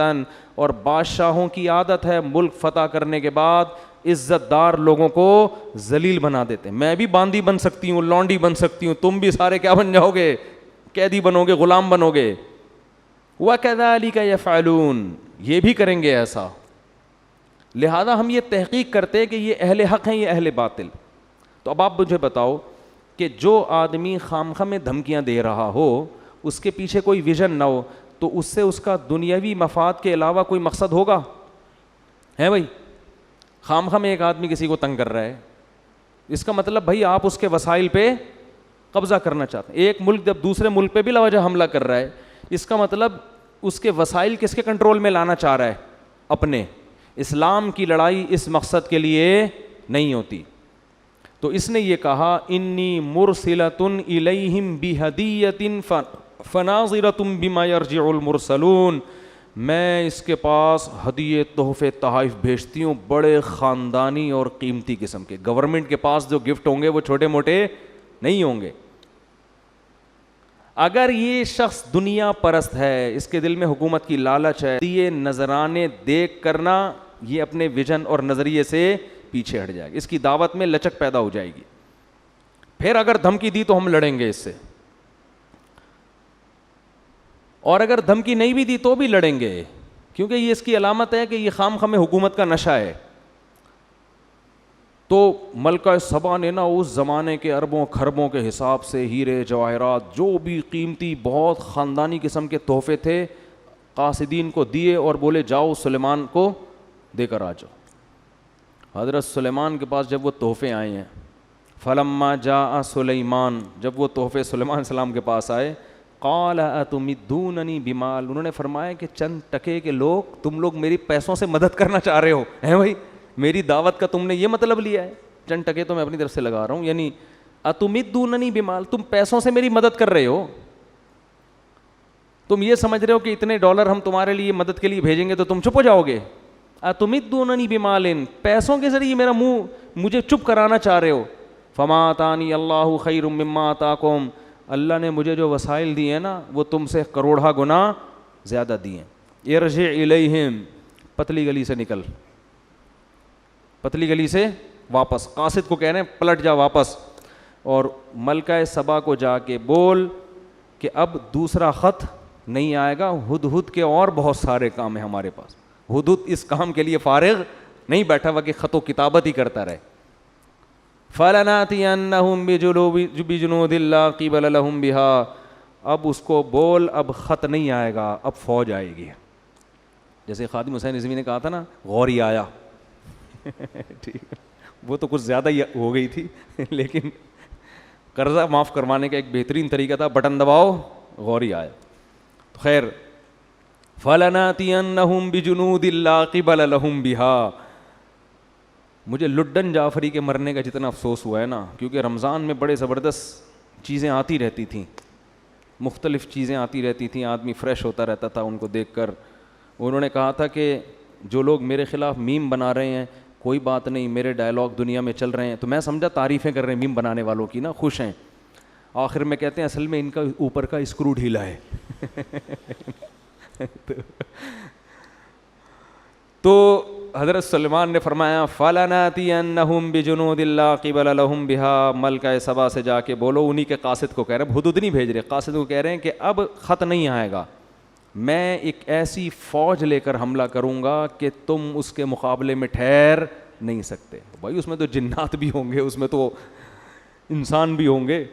اور بادشاہوں کی عادت ہے ملک فتح کرنے کے بعد عزت دار لوگوں کو ذلیل بنا دیتے ہیں. میں بھی باندی بن سکتی ہوں, لونڈی بن سکتی ہوں, تم بھی سارے کیا بن جاؤ گے, قیدی بنو گے, غلام بنو گے. وَكَذَلِكَ يَفْعَلُونَ, یہ بھی کریں گے ایسا. لہذا ہم یہ تحقیق کرتے کہ یہ اہل حق ہیں, یہ اہل باطل. تو اب آپ مجھے بتاؤ کہ جو آدمی خامخواہ میں دھمکیاں دے رہا ہو, اس کے پیچھے کوئی ویژن نہ ہو, تو اس سے اس کا دنیاوی مفاد کے علاوہ کوئی مقصد ہوگا؟ ہے بھائی, خامخواہ میں ایک آدمی کسی کو تنگ کر رہا ہے, اس کا مطلب بھائی آپ اس کے وسائل پہ قبضہ کرنا چاہتے ہیں. ایک ملک جب دوسرے ملک پہ بلا وجہ حملہ کر رہا ہے, اس کا مطلب اس کے وسائل کس کے کنٹرول میں لانا چاہ رہا ہے؟ اپنے. اسلام کی لڑائی اس مقصد کے لیے نہیں ہوتی. تو اس نے یہ کہا انی مرسلۃ الیہم بہدیۃ فناظرۃ بما یرجع المرسلون, میں اس کے پاس ہدیے, تحفے, تحائف بھیجتی ہوں بڑے خاندانی اور قیمتی قسم کے. گورنمنٹ کے پاس جو گفٹ ہوں گے وہ چھوٹے موٹے نہیں ہوں گے. اگر یہ شخص دنیا پرست ہے, اس کے دل میں حکومت کی لالچ ہے, یہ نذرانے دیکھ کرنا یہ اپنے ویژن اور نظریے سے پیچھے ہٹ جائے گا, اس کی دعوت میں لچک پیدا ہو جائے گی. پھر اگر دھمکی دی تو ہم لڑیں گے اس سے, اور اگر دھمکی نہیں بھی دی تو بھی لڑیں گے, کیونکہ یہ اس کی علامت ہے کہ یہ خام میں حکومت کا نشہ ہے. تو ملکہ سبا نے نا اس زمانے کے اربوں کھربوں کے حساب سے ہیرے جواہرات, جو بھی قیمتی بہت خاندانی قسم کے تحفے تھے, قاصدین کو دیے اور بولے جاؤ سلیمان کو دے کر آ جاؤ. حضرت سلیمان کے پاس جب وہ تحفے آئے ہیں, فلما جاء سلیمان, جب وہ تحفے سلیمان علیہ السلام کے پاس آئے, قال اتمدوننی بمال, انہوں نے فرمایا کہ چند ٹکے کے لوگ, تم لوگ میری پیسوں سے مدد کرنا چاہ رہے ہو, ہیں بھائی میری دعوت کا تم نے یہ مطلب لیا ہے, چند ٹکے تو میں اپنی طرف سے لگا رہا ہوں, یعنی اتمدوننی بمال, تم پیسوں سے میری مدد کر رہے ہو, تم یہ سمجھ رہے ہو کہ اتنے ڈالر ہم تمہارے لیے مدد کے لیے بھیجیں گے تو تم چپ ہو جاؤ گے. اتمدوننی بمال, پیسوں کے ذریعے میرا منہ مجھے چپ کرانا چاہ رہے ہو. فما آتانی اللہ خیر مما آتاکم, اللہ نے مجھے جو وسائل دیے ہیں نا وہ تم سے کروڑہ گنا زیادہ دیے ہیں. ارجع الیہم, پتلی گلی سے نکل, پتلی گلی سے واپس. قاصد کو کہہ رہے ہیں پلٹ جا واپس, اور ملکہ سبا کو جا کے بول کہ اب دوسرا خط نہیں آئے گا, ہدہد کے اور بہت سارے کام ہیں ہمارے پاس. ہدہد اس کام کے لیے فارغ نہیں بیٹھا ہوا کہ خط و کتابت ہی کرتا رہے. فَلَنَأْتِيَنَّهُمْ بِجُنُودٍ لَّا قِبَلَ لَهُمْ بِهَا, اب اس کو بول اب خط نہیں آئے گا, اب فوج آئے گی. جیسے خادم حسین رضوی نے کہا تھا نا, غوری آیا. ٹھیک, وہ تو کچھ زیادہ ہی ہو گئی تھی, لیکن قرضہ معاف کروانے کا ایک بہترین طریقہ تھا, بٹن دباؤ غوری آیا. خیر, فَلَنَأْتِيَنَّهُمْ بِجُنُودٍ لَّا قِبَلَ لَهُمْ بِهَا. مجھے لڈن جعفری کے مرنے کا جتنا افسوس ہوا ہے نا, کیونکہ رمضان میں بڑے زبردست چیزیں آتی رہتی تھیں, مختلف چیزیں آتی رہتی تھیں, آدمی فریش ہوتا رہتا تھا ان کو دیکھ کر. انہوں نے کہا تھا کہ جو لوگ میرے خلاف میم بنا رہے ہیں, کوئی بات نہیں, میرے ڈائلاگ دنیا میں چل رہے ہیں, تو میں سمجھا تعریفیں کر رہے ہیں میم بنانے والوں کی نا, خوش ہیں. آخر میں کہتے ہیں اصل میں ان کا اوپر کا اسکرو ڈھیلا ہے. تو حضرت سلیمان نے فرمایا فَلَنَأْتِيَنَّهُمْ بِجُنُودٍ لَّا قِبَلَ لَهُمْ بِهَا, ملکہ سبا سے جا کے بولو, انہی کے قاصد کو کہہ رہے ہیں, ہدہد نہیں بھیج رہے, قاصد کو کہہ رہے ہیں کہ اب خط نہیں آئے گا, میں ایک ایسی فوج لے کر حملہ کروں گا کہ تم اس کے مقابلے میں ٹھہر نہیں سکتے. بھائی اس میں تو جنات بھی ہوں گے, اس میں تو انسان بھی ہوں گے.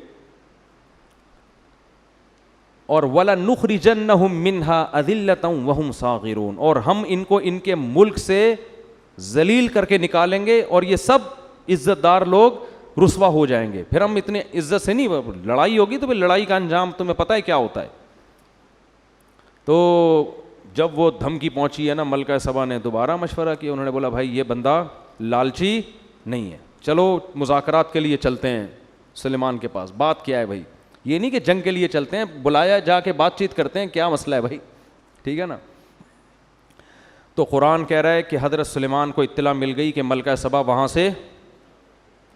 اور وَلَنُخْرِجَنَّهُم مِّنْهَا أَذِلَّةً وَهُمْ صَاغِرُونَ, اور ہم ان کو ان کے ملک سے ذلیل کر کے نکالیں گے, اور یہ سب عزت دار لوگ رسوا ہو جائیں گے. پھر ہم اتنے عزت سے نہیں, لڑائی ہوگی تو پھر لڑائی کا انجام تمہیں پتہ ہے کیا ہوتا ہے. تو جب وہ دھمکی پہنچی ہے نا, ملکہ سبا نے دوبارہ مشورہ کیا, انہوں نے بولا بھائی یہ بندہ لالچی نہیں ہے, چلو مذاکرات کے لیے چلتے ہیں سلیمان کے پاس. بات کیا ہے بھائی, یہ نہیں کہ جنگ کے لیے چلتے ہیں, بلایا جا کے بات چیت کرتے ہیں, کیا مسئلہ ہے بھائی, ٹھیک ہے نا. تو قرآن کہہ رہا ہے کہ حضرت سلیمان کو اطلاع مل گئی کہ ملکہ سبا وہاں سے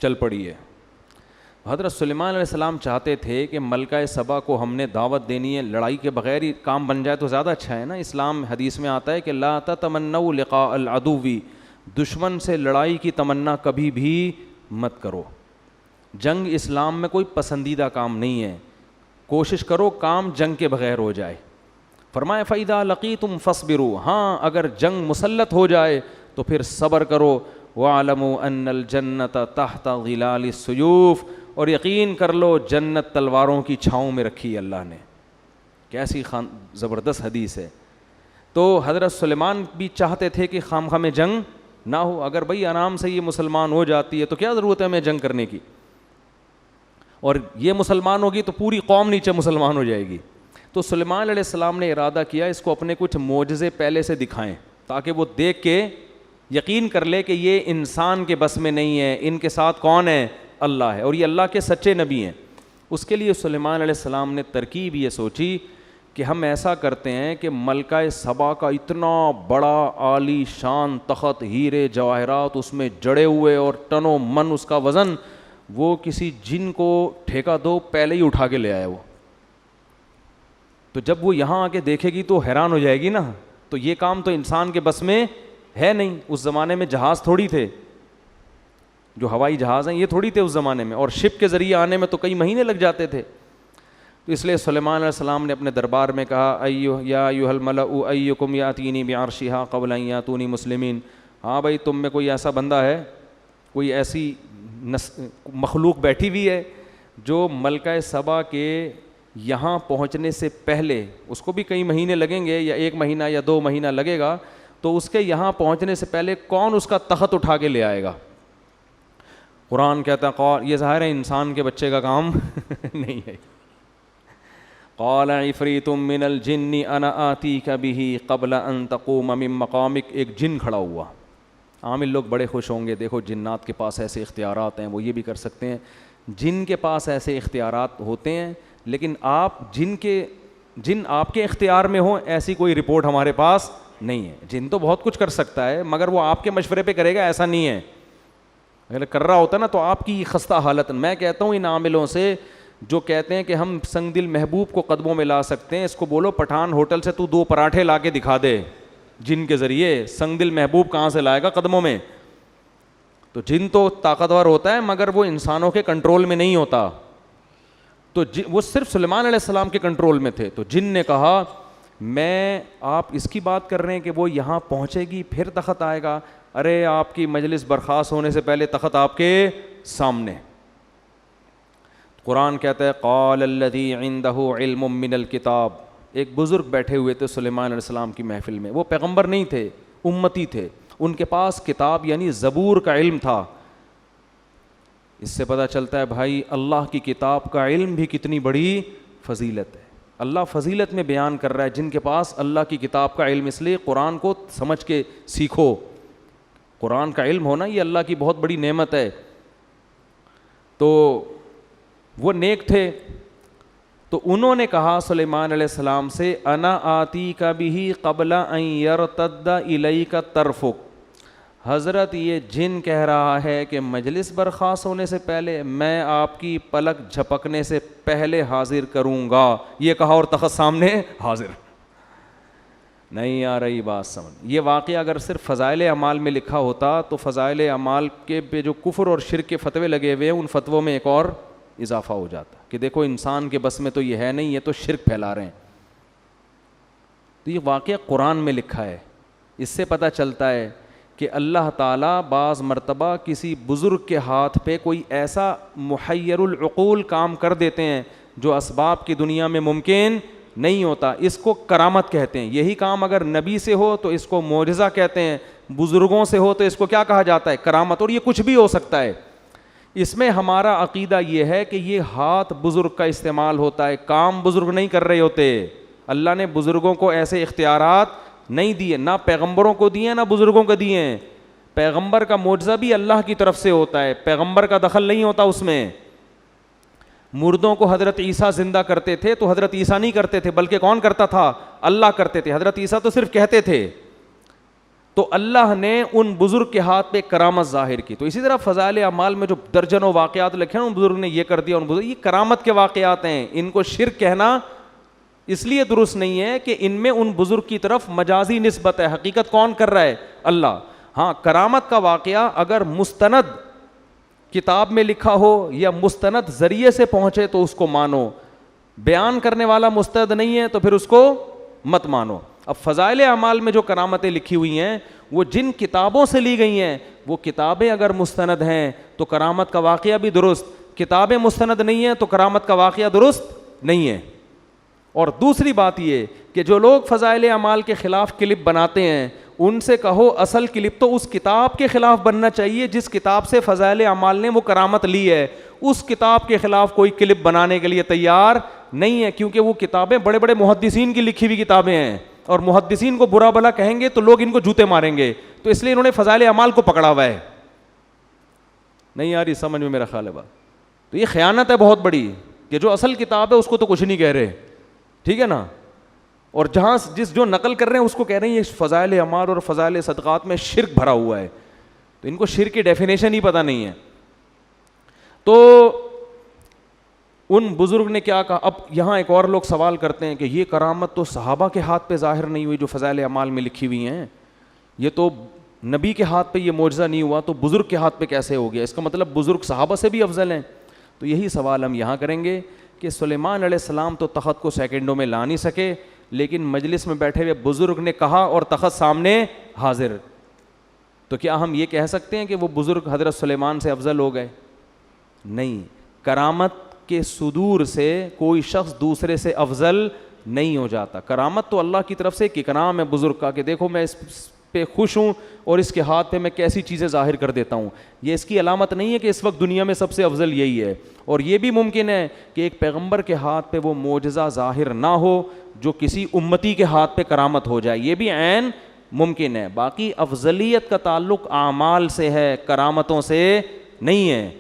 چل پڑی ہے. حضرت سلیمان علیہ السلام چاہتے تھے کہ ملکہ سبا کو ہم نے دعوت دینی ہے, لڑائی کے بغیر ہی کام بن جائے تو زیادہ اچھا ہے نا. اسلام حدیث میں آتا ہے کہ لا تتمنوا لقاء العدو دشمن سے لڑائی کی تمنا کبھی بھی مت کرو. جنگ اسلام میں کوئی پسندیدہ کام نہیں ہے. کوشش کرو کام جنگ کے بغیر ہو جائے. فرمایا فَإِذَا لَقِيتُمْ فَاصْبِرُوا, ہاں اگر جنگ مسلط ہو جائے تو پھر صبر کرو. وَاعْلَمُوا أَنَّ الْجَنَّةَ تَحْتَ ظِلَالِ السُّيُوفِ, اور یقین کر لو جنت تلواروں کی چھاؤں میں رکھی ہے اللہ نے. کیسی زبردست حدیث ہے. تو حضرت سلیمان بھی چاہتے تھے کہ خامخواہ میں جنگ نہ ہو. اگر بھئی آرام سے یہ مسلمان ہو جاتی ہے تو کیا ضرورت ہے ہمیں جنگ کرنے کی, اور یہ مسلمان ہوگی تو پوری قوم نیچے مسلمان ہو جائے گی. تو سلیمان علیہ السلام نے ارادہ کیا اس کو اپنے کچھ معجزے پہلے سے دکھائیں تاکہ وہ دیکھ کے یقین کر لے کہ یہ انسان کے بس میں نہیں ہے, ان کے ساتھ کون ہے, اللہ ہے, اور یہ اللہ کے سچے نبی ہیں. اس کے لیے سلیمان علیہ السلام نے ترکیب یہ سوچی کہ ہم ایسا کرتے ہیں کہ ملکہ سبا کا اتنا بڑا عالی شان تخت, ہیرے جواہرات اس میں جڑے ہوئے اور ٹنوں من اس کا وزن, وہ کسی جن کو ٹھیکہ دو پہلے ہی اٹھا کے لے آئے وہ. تو جب وہ یہاں آ کے دیکھے گی تو حیران ہو جائے گی نا. تو یہ کام تو انسان کے بس میں ہے نہیں. اس زمانے میں جہاز تھوڑی تھے, جو ہوائی جہاز ہیں یہ تھوڑی تھے اس زمانے میں, اور شپ کے ذریعے آنے میں تو کئی مہینے لگ جاتے تھے. تو اس لیے سلیمان علیہ السلام نے اپنے دربار میں کہا یا ایھا الملأ ایکم یاتینی بعرشھا قبل ان یاتونی مسلمین. ہاں بھائی تم میں کوئی ایسا بندہ ہے, کوئی ایسی مخلوق بیٹھی ہوئی ہے جو ملکہ سبا کے یہاں پہنچنے سے پہلے, اس کو بھی کئی مہینے لگیں گے یا 1 مہینہ یا 2 مہینہ لگے گا, تو اس کے یہاں پہنچنے سے پہلے کون اس کا تخت اٹھا کے لے آئے گا. قرآن کہتا ہے یہ ظاہر ہے انسان کے بچے کا کام نہیں ہے. قال عفریت من الجن انا آتیک بہ قبل ان تقوم من مقامک. ایک جن کھڑا ہوا. عامل لوگ بڑے خوش ہوں گے, دیکھو جنات کے پاس ایسے اختیارات ہیں, وہ یہ بھی کر سکتے ہیں. جن کے پاس ایسے اختیارات ہوتے ہیں, لیکن جن آپ کے اختیار میں ہوں ایسی کوئی رپورٹ ہمارے پاس نہیں ہے. جن تو بہت کچھ کر سکتا ہے مگر وہ آپ کے مشورے پہ کرے گا ایسا نہیں ہے. اگر کر رہا ہوتا نا تو آپ کی خستہ حالت. میں کہتا ہوں ان عاملوں سے جو کہتے ہیں کہ ہم سنگ دل محبوب کو قدموں میں لا سکتے ہیں, اس کو بولو پٹھان ہوٹل سے تو 2 پراٹھے لا کے دکھا دے جن کے ذریعے. سنگ دل محبوب کہاں سے لائے گا قدموں میں؟ تو جن تو طاقتور ہوتا ہے مگر وہ انسانوں کے کنٹرول میں نہیں ہوتا. تو وہ صرف سلیمان علیہ السلام کے کنٹرول میں تھے. تو جن نے کہا میں, آپ اس کی بات کر رہے ہیں کہ وہ یہاں پہنچے گی پھر تخت آئے گا. ارے آپ کی مجلس برخاست ہونے سے پہلے تخت آپ کے سامنے. قرآن کہتا ہے قال الذی عندہ علم من الکتاب. ایک بزرگ بیٹھے ہوئے تھے سلیمان علیہ السلام کی محفل میں. وہ پیغمبر نہیں تھے, امتی تھے. ان کے پاس کتاب یعنی زبور کا علم تھا. اس سے پتہ چلتا ہے بھائی اللہ کی کتاب کا علم بھی کتنی بڑی فضیلت ہے. اللہ فضیلت میں بیان کر رہا ہے جن کے پاس اللہ کی کتاب کا علم. اس لیے قرآن کو سمجھ کے سیکھو. قرآن کا علم ہونا یہ اللہ کی بہت بڑی نعمت ہے. تو وہ نیک تھے. تو انہوں نے کہا سلیمان علیہ السلام سے انا آتیک بہ قبل ان یرتد الیک طرفک. حضرت یہ جن کہہ رہا ہے کہ مجلس برخاست ہونے سے پہلے میں آپ کی پلک جھپکنے سے پہلے حاضر کروں گا. یہ کہا اور تخت سامنے حاضر. نہیں آ رہی بات سمجھ. یہ واقعہ اگر صرف فضائل اعمال میں لکھا ہوتا تو فضائل اعمال کے پہ جو کفر اور شرک کے فتوے لگے ہوئے ہیں ان فتووں میں ایک اور اضافہ ہو جاتا کہ دیکھو انسان کے بس میں تو یہ ہے نہیں, یہ تو شرک پھیلا رہے ہیں. تو یہ واقعہ قرآن میں لکھا ہے. اس سے پتہ چلتا ہے کہ اللہ تعالیٰ بعض مرتبہ کسی بزرگ کے ہاتھ پہ کوئی ایسا محیر العقول کام کر دیتے ہیں جو اسباب کی دنیا میں ممکن نہیں ہوتا. اس کو کرامت کہتے ہیں. یہی کام اگر نبی سے ہو تو اس کو معجزہ کہتے ہیں, بزرگوں سے ہو تو اس کو کیا کہا جاتا ہے؟ کرامت. اور یہ کچھ بھی ہو سکتا ہے. اس میں ہمارا عقیدہ یہ ہے کہ یہ ہاتھ بزرگ کا استعمال ہوتا ہے, کام بزرگ نہیں کر رہے ہوتے. اللہ نے بزرگوں کو ایسے اختیارات نہیں دیے, نہ پیغمبروں کو دیے نہ بزرگوں کو دیے ہیں. پیغمبر کا معجزہ بھی اللہ کی طرف سے ہوتا ہے, پیغمبر کا دخل نہیں ہوتا اس میں. مردوں کو حضرت عیسیٰ زندہ کرتے تھے تو حضرت عیسیٰ نہیں کرتے تھے, بلکہ کون کرتا تھا؟ اللہ کرتے تھے. حضرت عیسیٰ تو صرف کہتے تھے. تو اللہ نے ان بزرگ کے ہاتھ پہ کرامت ظاہر کی. تو اسی طرح فضائل اعمال میں جو درجنوں واقعات لکھے ہیں ان بزرگ نے یہ کر دیا, ان بزرگ, یہ کرامت کے واقعات ہیں. ان کو شرک کہنا اس لیے درست نہیں ہے کہ ان میں ان بزرگ کی طرف مجازی نسبت ہے. حقیقت کون کر رہا ہے؟ اللہ. ہاں کرامت کا واقعہ اگر مستند کتاب میں لکھا ہو یا مستند ذریعے سے پہنچے تو اس کو مانو, بیان کرنے والا مستند نہیں ہے تو پھر اس کو مت مانو. اب فضائل اعمال میں جو کرامتیں لکھی ہوئی ہیں وہ جن کتابوں سے لی گئی ہیں, وہ کتابیں اگر مستند ہیں تو کرامت کا واقعہ بھی درست, کتابیں مستند نہیں ہیں تو کرامت کا واقعہ درست نہیں ہے. اور دوسری بات یہ کہ جو لوگ فضائل اعمال کے خلاف کلپ بناتے ہیں ان سے کہو اصل کلپ تو اس کتاب کے خلاف بننا چاہیے جس کتاب سے فضائل اعمال نے وہ کرامت لی ہے, اس کتاب کے خلاف کوئی کلپ بنانے کے لیے تیار نہیں ہے, کیونکہ وہ کتابیں بڑے بڑے محدثین کی لکھی ہوئی کتابیں ہیں اور محدثین کو برا بھلا کہیں گے تو لوگ ان کو جوتے ماریں گے, تو اس لیے انہوں نے فضائل اعمال کو پکڑا ہوا ہے. نہیں آ رہی سمجھ میں میرا خیال ہے بات؟ تو یہ خیانت ہے بہت بڑی کہ جو اصل کتاب ہے اس کو تو کچھ نہیں کہہ رہے, ٹھیک ہے نا, اور جہاں جو نقل کر رہے ہیں اس کو کہہ رہے ہیں یہ فضائل اعمال اور فضائل صدقات میں شرک بھرا ہوا ہے, تو ان کو شرک کی ڈیفینیشن ہی پتہ نہیں ہے. تو ان بزرگ نے کیا کہا. اب یہاں ایک اور لوگ سوال کرتے ہیں کہ یہ کرامت تو صحابہ کے ہاتھ پہ ظاہر نہیں ہوئی جو فضائل اعمال میں لکھی ہوئی ہیں, یہ تو نبی کے ہاتھ پہ یہ معجزہ نہیں ہوا تو بزرگ کے ہاتھ پہ کیسے ہو گیا, اس کا مطلب بزرگ صحابہ سے بھی افضل ہیں. تو یہی سوال ہم یہاں کریں گے کہ سلیمان علیہ السلام تو تخت کو سیکنڈوں میں لا نہیں سکے, لیکن مجلس میں بیٹھے ہوئے بزرگ نے کہا اور تخت سامنے حاضر, تو کیا ہم یہ کہہ سکتے ہیں کہ وہ بزرگ حضرت سلیمان سے افضل ہو گئے؟ نہیں, کرامت کے صدور سے کوئی شخص دوسرے سے افضل نہیں ہو جاتا. کرامت تو اللہ کی طرف سے ایک اکرام ہے بزرگ کا کہ دیکھو میں اس پہ خوش ہوں اور اس کے ہاتھ پہ میں کیسی چیزیں ظاہر کر دیتا ہوں. یہ اس کی علامت نہیں ہے کہ اس وقت دنیا میں سب سے افضل یہی ہے, اور یہ بھی ممکن ہے کہ ایک پیغمبر کے ہاتھ پہ وہ معجزہ ظاہر نہ ہو جو کسی امتی کے ہاتھ پہ کرامت ہو جائے, یہ بھی عین ممکن ہے. باقی افضلیت کا تعلق اعمال سے ہے, کرامتوں سے نہیں ہے.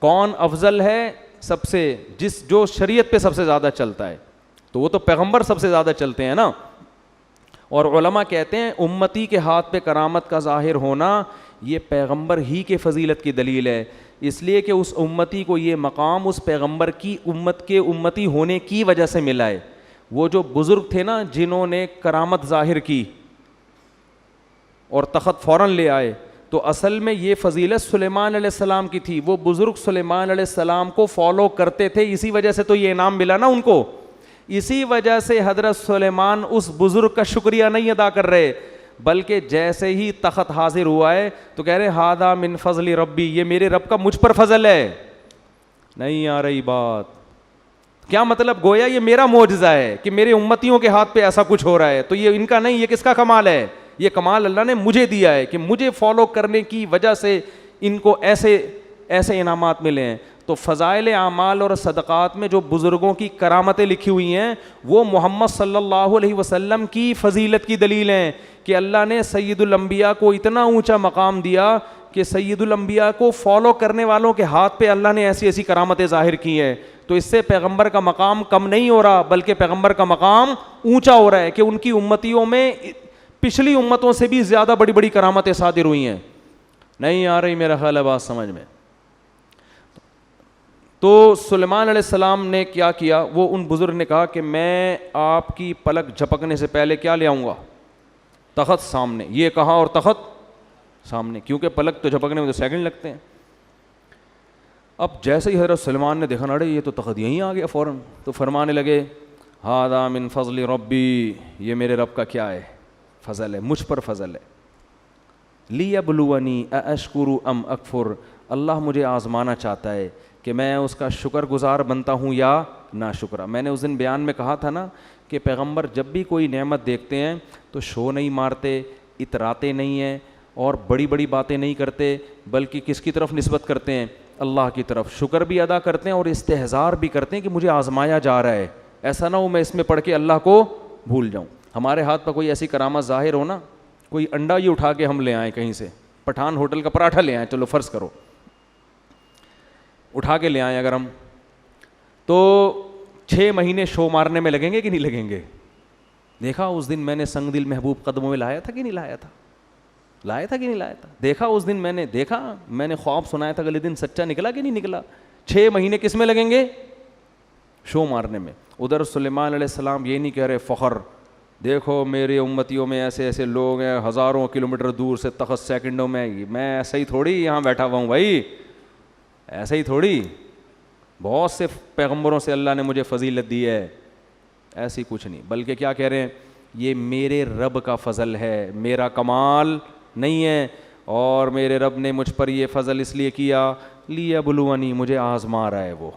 کون افضل ہے سب سے؟ جو شریعت پہ سب سے زیادہ چلتا ہے, تو وہ تو پیغمبر سب سے زیادہ چلتے ہیں نا. اور علماء کہتے ہیں امتی کے ہاتھ پہ کرامت کا ظاہر ہونا یہ پیغمبر ہی کے فضیلت کی دلیل ہے, اس لیے کہ اس امتی کو یہ مقام اس پیغمبر کی امت کے امتی ہونے کی وجہ سے ملا ہے. وہ جو بزرگ تھے نا جنہوں نے کرامت ظاہر کی اور تخت فوراً لے آئے, تو اصل میں یہ فضیلت سلیمان علیہ السلام کی تھی. وہ بزرگ سلیمان علیہ السلام کو فالو کرتے تھے, اسی وجہ سے تو یہ انعام ملا نا ان کو. اسی وجہ سے حضرت سلیمان اس بزرگ کا شکریہ نہیں ادا کر رہے, بلکہ جیسے ہی تخت حاضر ہوا ہے تو کہہ رہے ہادہ من فضل ربی, یہ میرے رب کا مجھ پر فضل ہے. نہیں آ رہی بات؟ کیا مطلب؟ گویا یہ میرا معجزہ ہے کہ میرے امتیوں کے ہاتھ پہ ایسا کچھ ہو رہا ہے, تو یہ ان کا نہیں, یہ کس کا کمال ہے؟ یہ کمال اللہ نے مجھے دیا ہے کہ مجھے فالو کرنے کی وجہ سے ان کو ایسے انعامات ملے ہیں. تو فضائل اعمال اور صدقات میں جو بزرگوں کی کرامتیں لکھی ہوئی ہیں وہ محمد صلی اللہ علیہ وسلم کی فضیلت کی دلیل ہیں کہ اللہ نے سید الانبیاء کو اتنا اونچا مقام دیا کہ سید الانبیاء کو فالو کرنے والوں کے ہاتھ پہ اللہ نے ایسی ایسی کرامتیں ظاہر کی ہیں. تو اس سے پیغمبر کا مقام کم نہیں ہو رہا, بلکہ پیغمبر کا مقام اونچا ہو رہا ہے کہ ان کی امتیوں میں پچھلی امتوں سے بھی زیادہ بڑی بڑی کرامتیں صادر ہوئی ہیں. نہیں آ رہی میرا خیال ہے بات سمجھ میں؟ تو سلیمان علیہ السلام نے کیا کیا, وہ ان بزرگ نے کہا کہ میں آپ کی پلک جھپکنے سے پہلے کیا لے آؤں گا؟ تخت سامنے. یہ کہا اور تخت سامنے, کیونکہ پلک تو جھپکنے میں تو سیکنڈ لگتے ہیں. اب جیسے ہی حضرت سلیمان نے دیکھا نڑے یہ تو تخت یہیں آ گیا فوراً, تو فرمانے لگے ہذا من فضل ربی, یہ میرے رب کا کیا ہے؟ فضل ہے, مجھ پر فضل ہے. لیبلونی ااشکر ام اکفر, اللہ مجھے آزمانا چاہتا ہے کہ میں اس کا شکر گزار بنتا ہوں یا ناشکرا. میں نے اس دن بیان میں کہا تھا نا کہ پیغمبر جب بھی کوئی نعمت دیکھتے ہیں تو شو نہیں مارتے, اتراتے نہیں ہیں اور بڑی بڑی باتیں نہیں کرتے, بلکہ کس کی طرف نسبت کرتے ہیں؟ اللہ کی طرف. شکر بھی ادا کرتے ہیں اور استحضار بھی کرتے ہیں کہ مجھے آزمایا جا رہا ہے, ایسا نہ ہو میں اس میں پڑھ کے اللہ کو بھول جاؤں. ہمارے ہاتھ پر کوئی ایسی کرامت ظاہر ہو نا, کوئی انڈا ہی اٹھا کے ہم لے آئیں کہیں سے, پٹھان ہوٹل کا پراٹھا لے آئیں, چلو فرض کرو اٹھا کے لے آئیں اگر ہم, تو 6 مہینے شو مارنے میں لگیں گے کہ نہیں لگیں گے؟ دیکھا اس دن میں نے سنگ دل محبوب قدموں میں لایا تھا کہ نہیں لایا تھا؟ لایا تھا کہ نہیں لایا تھا؟ دیکھا اس دن میں نے خواب سنایا تھا, اگلے دن سچا نکلا کہ نہیں نکلا؟ 6 مہینے کس میں لگیں گے؟ شو مارنے میں. ادھر سلیمان علیہ السلام یہ نہیں کہہ رہے فخر دیکھو میرے امتیوں میں ایسے ایسے لوگ ہیں ہزاروں کلومیٹر دور سے تخت سیکنڈوں میں ایسا ہی تھوڑی یہاں بیٹھا ہوا ہوں بھائی، ایسا ہی تھوڑی، بہت سے پیغمبروں سے اللہ نے مجھے فضیلت دی ہے، ایسی کچھ نہیں، بلکہ کیا کہہ رہے ہیں، یہ میرے رب کا فضل ہے، میرا کمال نہیں ہے، اور میرے رب نے مجھ پر یہ فضل اس لیے کیا لیبلونی، مجھے آزما رہا ہے وہ،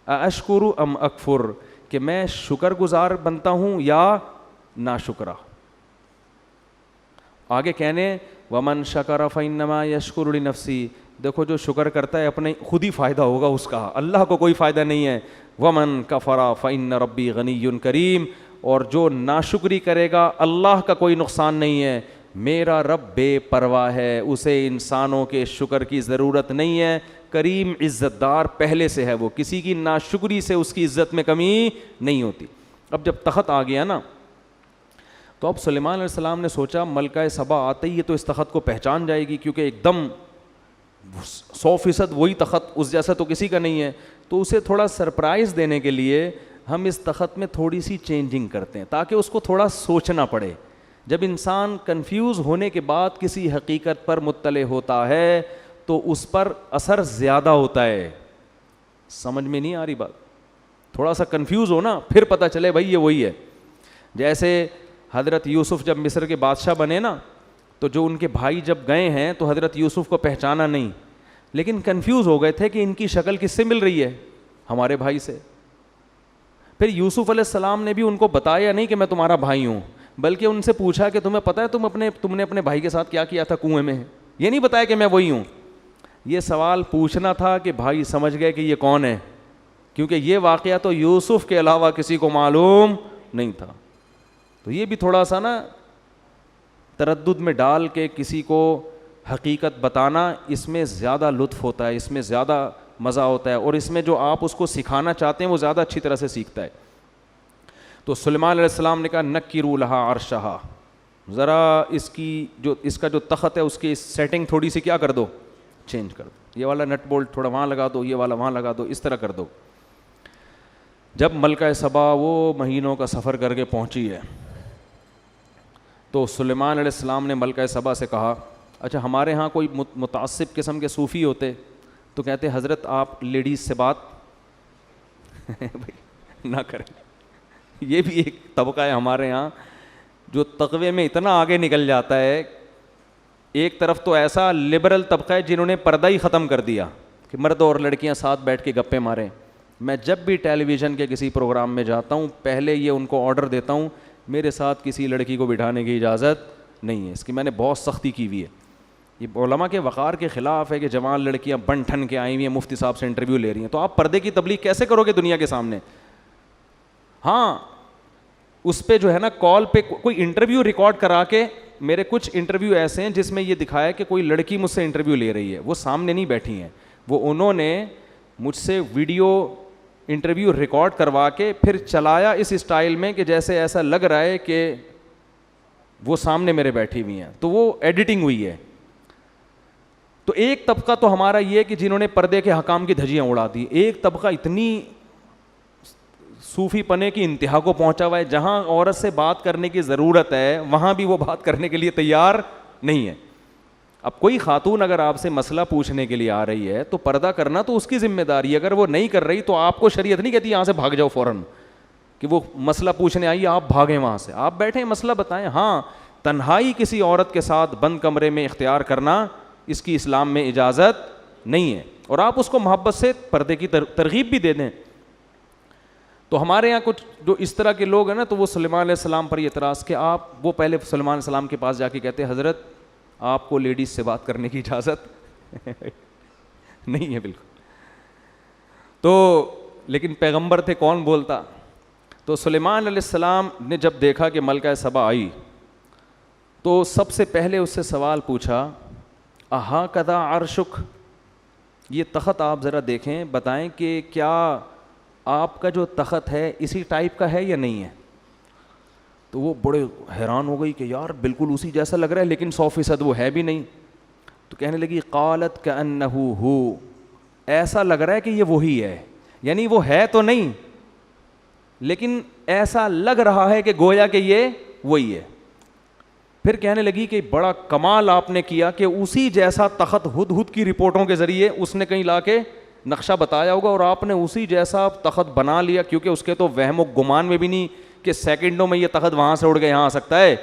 اشکر ام اکفر، کہ میں شکر گزار بنتا ہوں یا ناشکرا۔ آگے کہنے ومن شکر فانما یشکر لنفسی، دیکھو جو شکر کرتا ہے اپنے خود ہی فائدہ ہوگا اس کا، اللہ کو کوئی فائدہ نہیں ہے، ومن کفر فان ربی غنی کریم، اور جو ناشکری کرے گا اللہ کا کوئی نقصان نہیں ہے، میرا رب بے پرواہ ہے، اسے انسانوں کے شکر کی ضرورت نہیں ہے، کریم عزت دار پہلے سے ہے، وہ کسی کی ناشکری سے اس کی عزت میں کمی نہیں ہوتی۔ اب جب تخت آ گیا نا تو اب سلیمان علیہ السلام نے سوچا ملکہ سبا آتے ہی یہ تو اس تخت کو پہچان جائے گی، کیونکہ ایک دم 100% وہی تخت، اس جیسا تو کسی کا نہیں ہے، تو اسے تھوڑا سرپرائز دینے کے لیے ہم اس تخت میں تھوڑی سی چینجنگ کرتے ہیں تاکہ اس کو تھوڑا سوچنا پڑے۔ جب انسان کنفیوز ہونے کے بعد کسی حقیقت پر مطلع ہوتا ہے تو اس پر اثر زیادہ ہوتا ہے۔ سمجھ میں نہیں آ رہی بات؟ تھوڑا سا کنفیوز ہو نا پھر پتہ چلے بھائی یہ وہی ہے۔ جیسے حضرت یوسف جب مصر کے بادشاہ بنے نا تو جو ان کے بھائی جب گئے ہیں تو حضرت یوسف کو پہچانا نہیں، لیکن کنفیوز ہو گئے تھے کہ ان کی شکل کس سے مل رہی ہے، ہمارے بھائی سے۔ پھر یوسف علیہ السلام نے بھی ان کو بتایا نہیں کہ میں تمہارا بھائی ہوں، بلکہ ان سے پوچھا کہ تمہیں پتہ ہے تم نے اپنے بھائی کے ساتھ کیا کیا تھا کنویں میں، یہ نہیں بتایا کہ میں وہی ہوں۔ یہ سوال پوچھنا تھا کہ بھائی سمجھ گئے کہ یہ کون ہے، کیونکہ یہ واقعہ تو یوسف کے علاوہ کسی کو معلوم نہیں تھا۔ تو یہ بھی تھوڑا سا نا تردد میں ڈال کے کسی کو حقیقت بتانا، اس میں زیادہ لطف ہوتا ہے، اس میں زیادہ مزہ ہوتا ہے، اور اس میں جو آپ اس کو سکھانا چاہتے ہیں وہ زیادہ اچھی طرح سے سیکھتا ہے۔ تو سلیمان علیہ السلام نے کہا نکروا لہا عرشہا، ذرا اس کا جو تخت ہے اس کی سیٹنگ تھوڑی سی کیا کر دو، چینج کر دو، یہ والا نٹ بولٹ تھوڑا وہاں لگا دو، یہ والا وہاں لگا دو، اس طرح کر دو۔ جب ملکہ سبا وہ مہینوں کا سفر کر کے پہنچی ہے تو سلیمان علیہ السلام نے ملکہ سبا سے کہا اچھا ہمارے ہاں کوئی متعصب قسم کے صوفی ہوتے تو کہتے حضرت آپ لیڈیز سے بات نہ کریں۔ یہ بھی ایک طبقہ ہے ہمارے ہاں جو تقوی میں اتنا آگے نکل جاتا ہے۔ ایک طرف تو ایسا لبرل طبقہ ہے جنہوں نے پردہ ہی ختم کر دیا کہ مرد اور لڑکیاں ساتھ بیٹھ کے گپے ماریں۔ میں جب بھی ٹیلی ویژن کے کسی پروگرام میں جاتا ہوں پہلے یہ ان کو آرڈر دیتا ہوں میرے ساتھ کسی لڑکی کو بٹھانے کی اجازت نہیں ہے، اس کی میں نے بہت سختی کی ہوئی ہے۔ یہ علماء کے وقار کے خلاف ہے کہ جوان لڑکیاں بن ٹھن کے آئی ہوئی ہیں مفتی صاحب سے انٹرویو لے رہی ہیں، تو آپ پردے کی تبلیغ کیسے کرو گے دنیا کے سامنے؟ ہاں اس پہ جو ہے نا کال پہ کوئی انٹرویو ریکارڈ کرا کے، میرے کچھ انٹرویو ایسے ہیں جس میں یہ دکھایا کہ کوئی لڑکی مجھ سے انٹرویو لے رہی ہے، وہ سامنے نہیں بیٹھی ہیں، وہ انہوں نے مجھ سے ویڈیو انٹرویو ریکارڈ کروا کے پھر چلایا اس اسٹائل میں کہ جیسے ایسا لگ رہا ہے کہ وہ سامنے میرے بیٹھی ہوئی ہیں، تو وہ ایڈیٹنگ ہوئی ہے۔ تو ایک طبقہ تو ہمارا یہ ہے کہ جنہوں نے پردے کے حکام کی دھجیاں اڑا دی، ایک طبقہ اتنی صوفی پنے کی انتہا کو پہنچا ہوا ہے جہاں عورت سے بات کرنے کی ضرورت ہے وہاں بھی وہ بات کرنے کے لیے تیار نہیں ہے۔ اب کوئی خاتون اگر آپ سے مسئلہ پوچھنے کے لیے آ رہی ہے تو پردہ کرنا تو اس کی ذمہ داری ہے، اگر وہ نہیں کر رہی تو آپ کو شریعت نہیں کہتی یہاں سے بھاگ جاؤ فوراً کہ وہ مسئلہ پوچھنے آئی آپ بھاگیں وہاں سے، آپ بیٹھیں مسئلہ بتائیں۔ ہاں تنہائی کسی عورت کے ساتھ بند کمرے میں اختیار کرنا اس کی اسلام میں اجازت نہیں ہے، اور آپ اس کو محبت سے پردے کی ترغیب بھی دے دیں۔ تو ہمارے یہاں کچھ جو اس طرح کے لوگ ہیں نا تو وہ سلیمان علیہ السلام پر یہ اعتراض کہ وہ پہلے سلیمان علیہ السلام کے پاس جا کے کہتے حضرت آپ کو لیڈیز سے بات کرنے کی اجازت نہیں ہے بالکل۔ تو لیکن پیغمبر تھے کون بولتا؟ تو سلیمان علیہ السلام نے جب دیکھا کہ ملکہ سبا آئی تو سب سے پہلے اس سے سوال پوچھا اہا کذا عرشک، یہ تخت آپ ذرا دیکھیں بتائیں کہ کیا آپ کا جو تخت ہے اسی ٹائپ کا ہے یا نہیں ہے؟ تو وہ بڑے حیران ہو گئی کہ یار بالکل اسی جیسا لگ رہا ہے لیکن 100% وہ ہے بھی نہیں۔ تو کہنے لگی قالت کأنہ ہو، ایسا لگ رہا ہے کہ یہ وہی ہے، یعنی وہ ہے تو نہیں لیکن ایسا لگ رہا ہے کہ گویا کہ یہ وہی ہے. پھر کہنے لگی کہ بڑا کمال آپ نے کیا کہ اسی جیسا تخت ہدہد کی رپورٹوں کے ذریعے اس نے کہیں لا کے نقشہ بتایا ہوگا اور آپ نے اسی جیسا تخت بنا لیا, کیونکہ اس کے تو وہم و گمان میں بھی نہیں کہ سیکنڈوں میں یہ تخت وہاں سے اڑ کے یہاں آ سکتا ہے.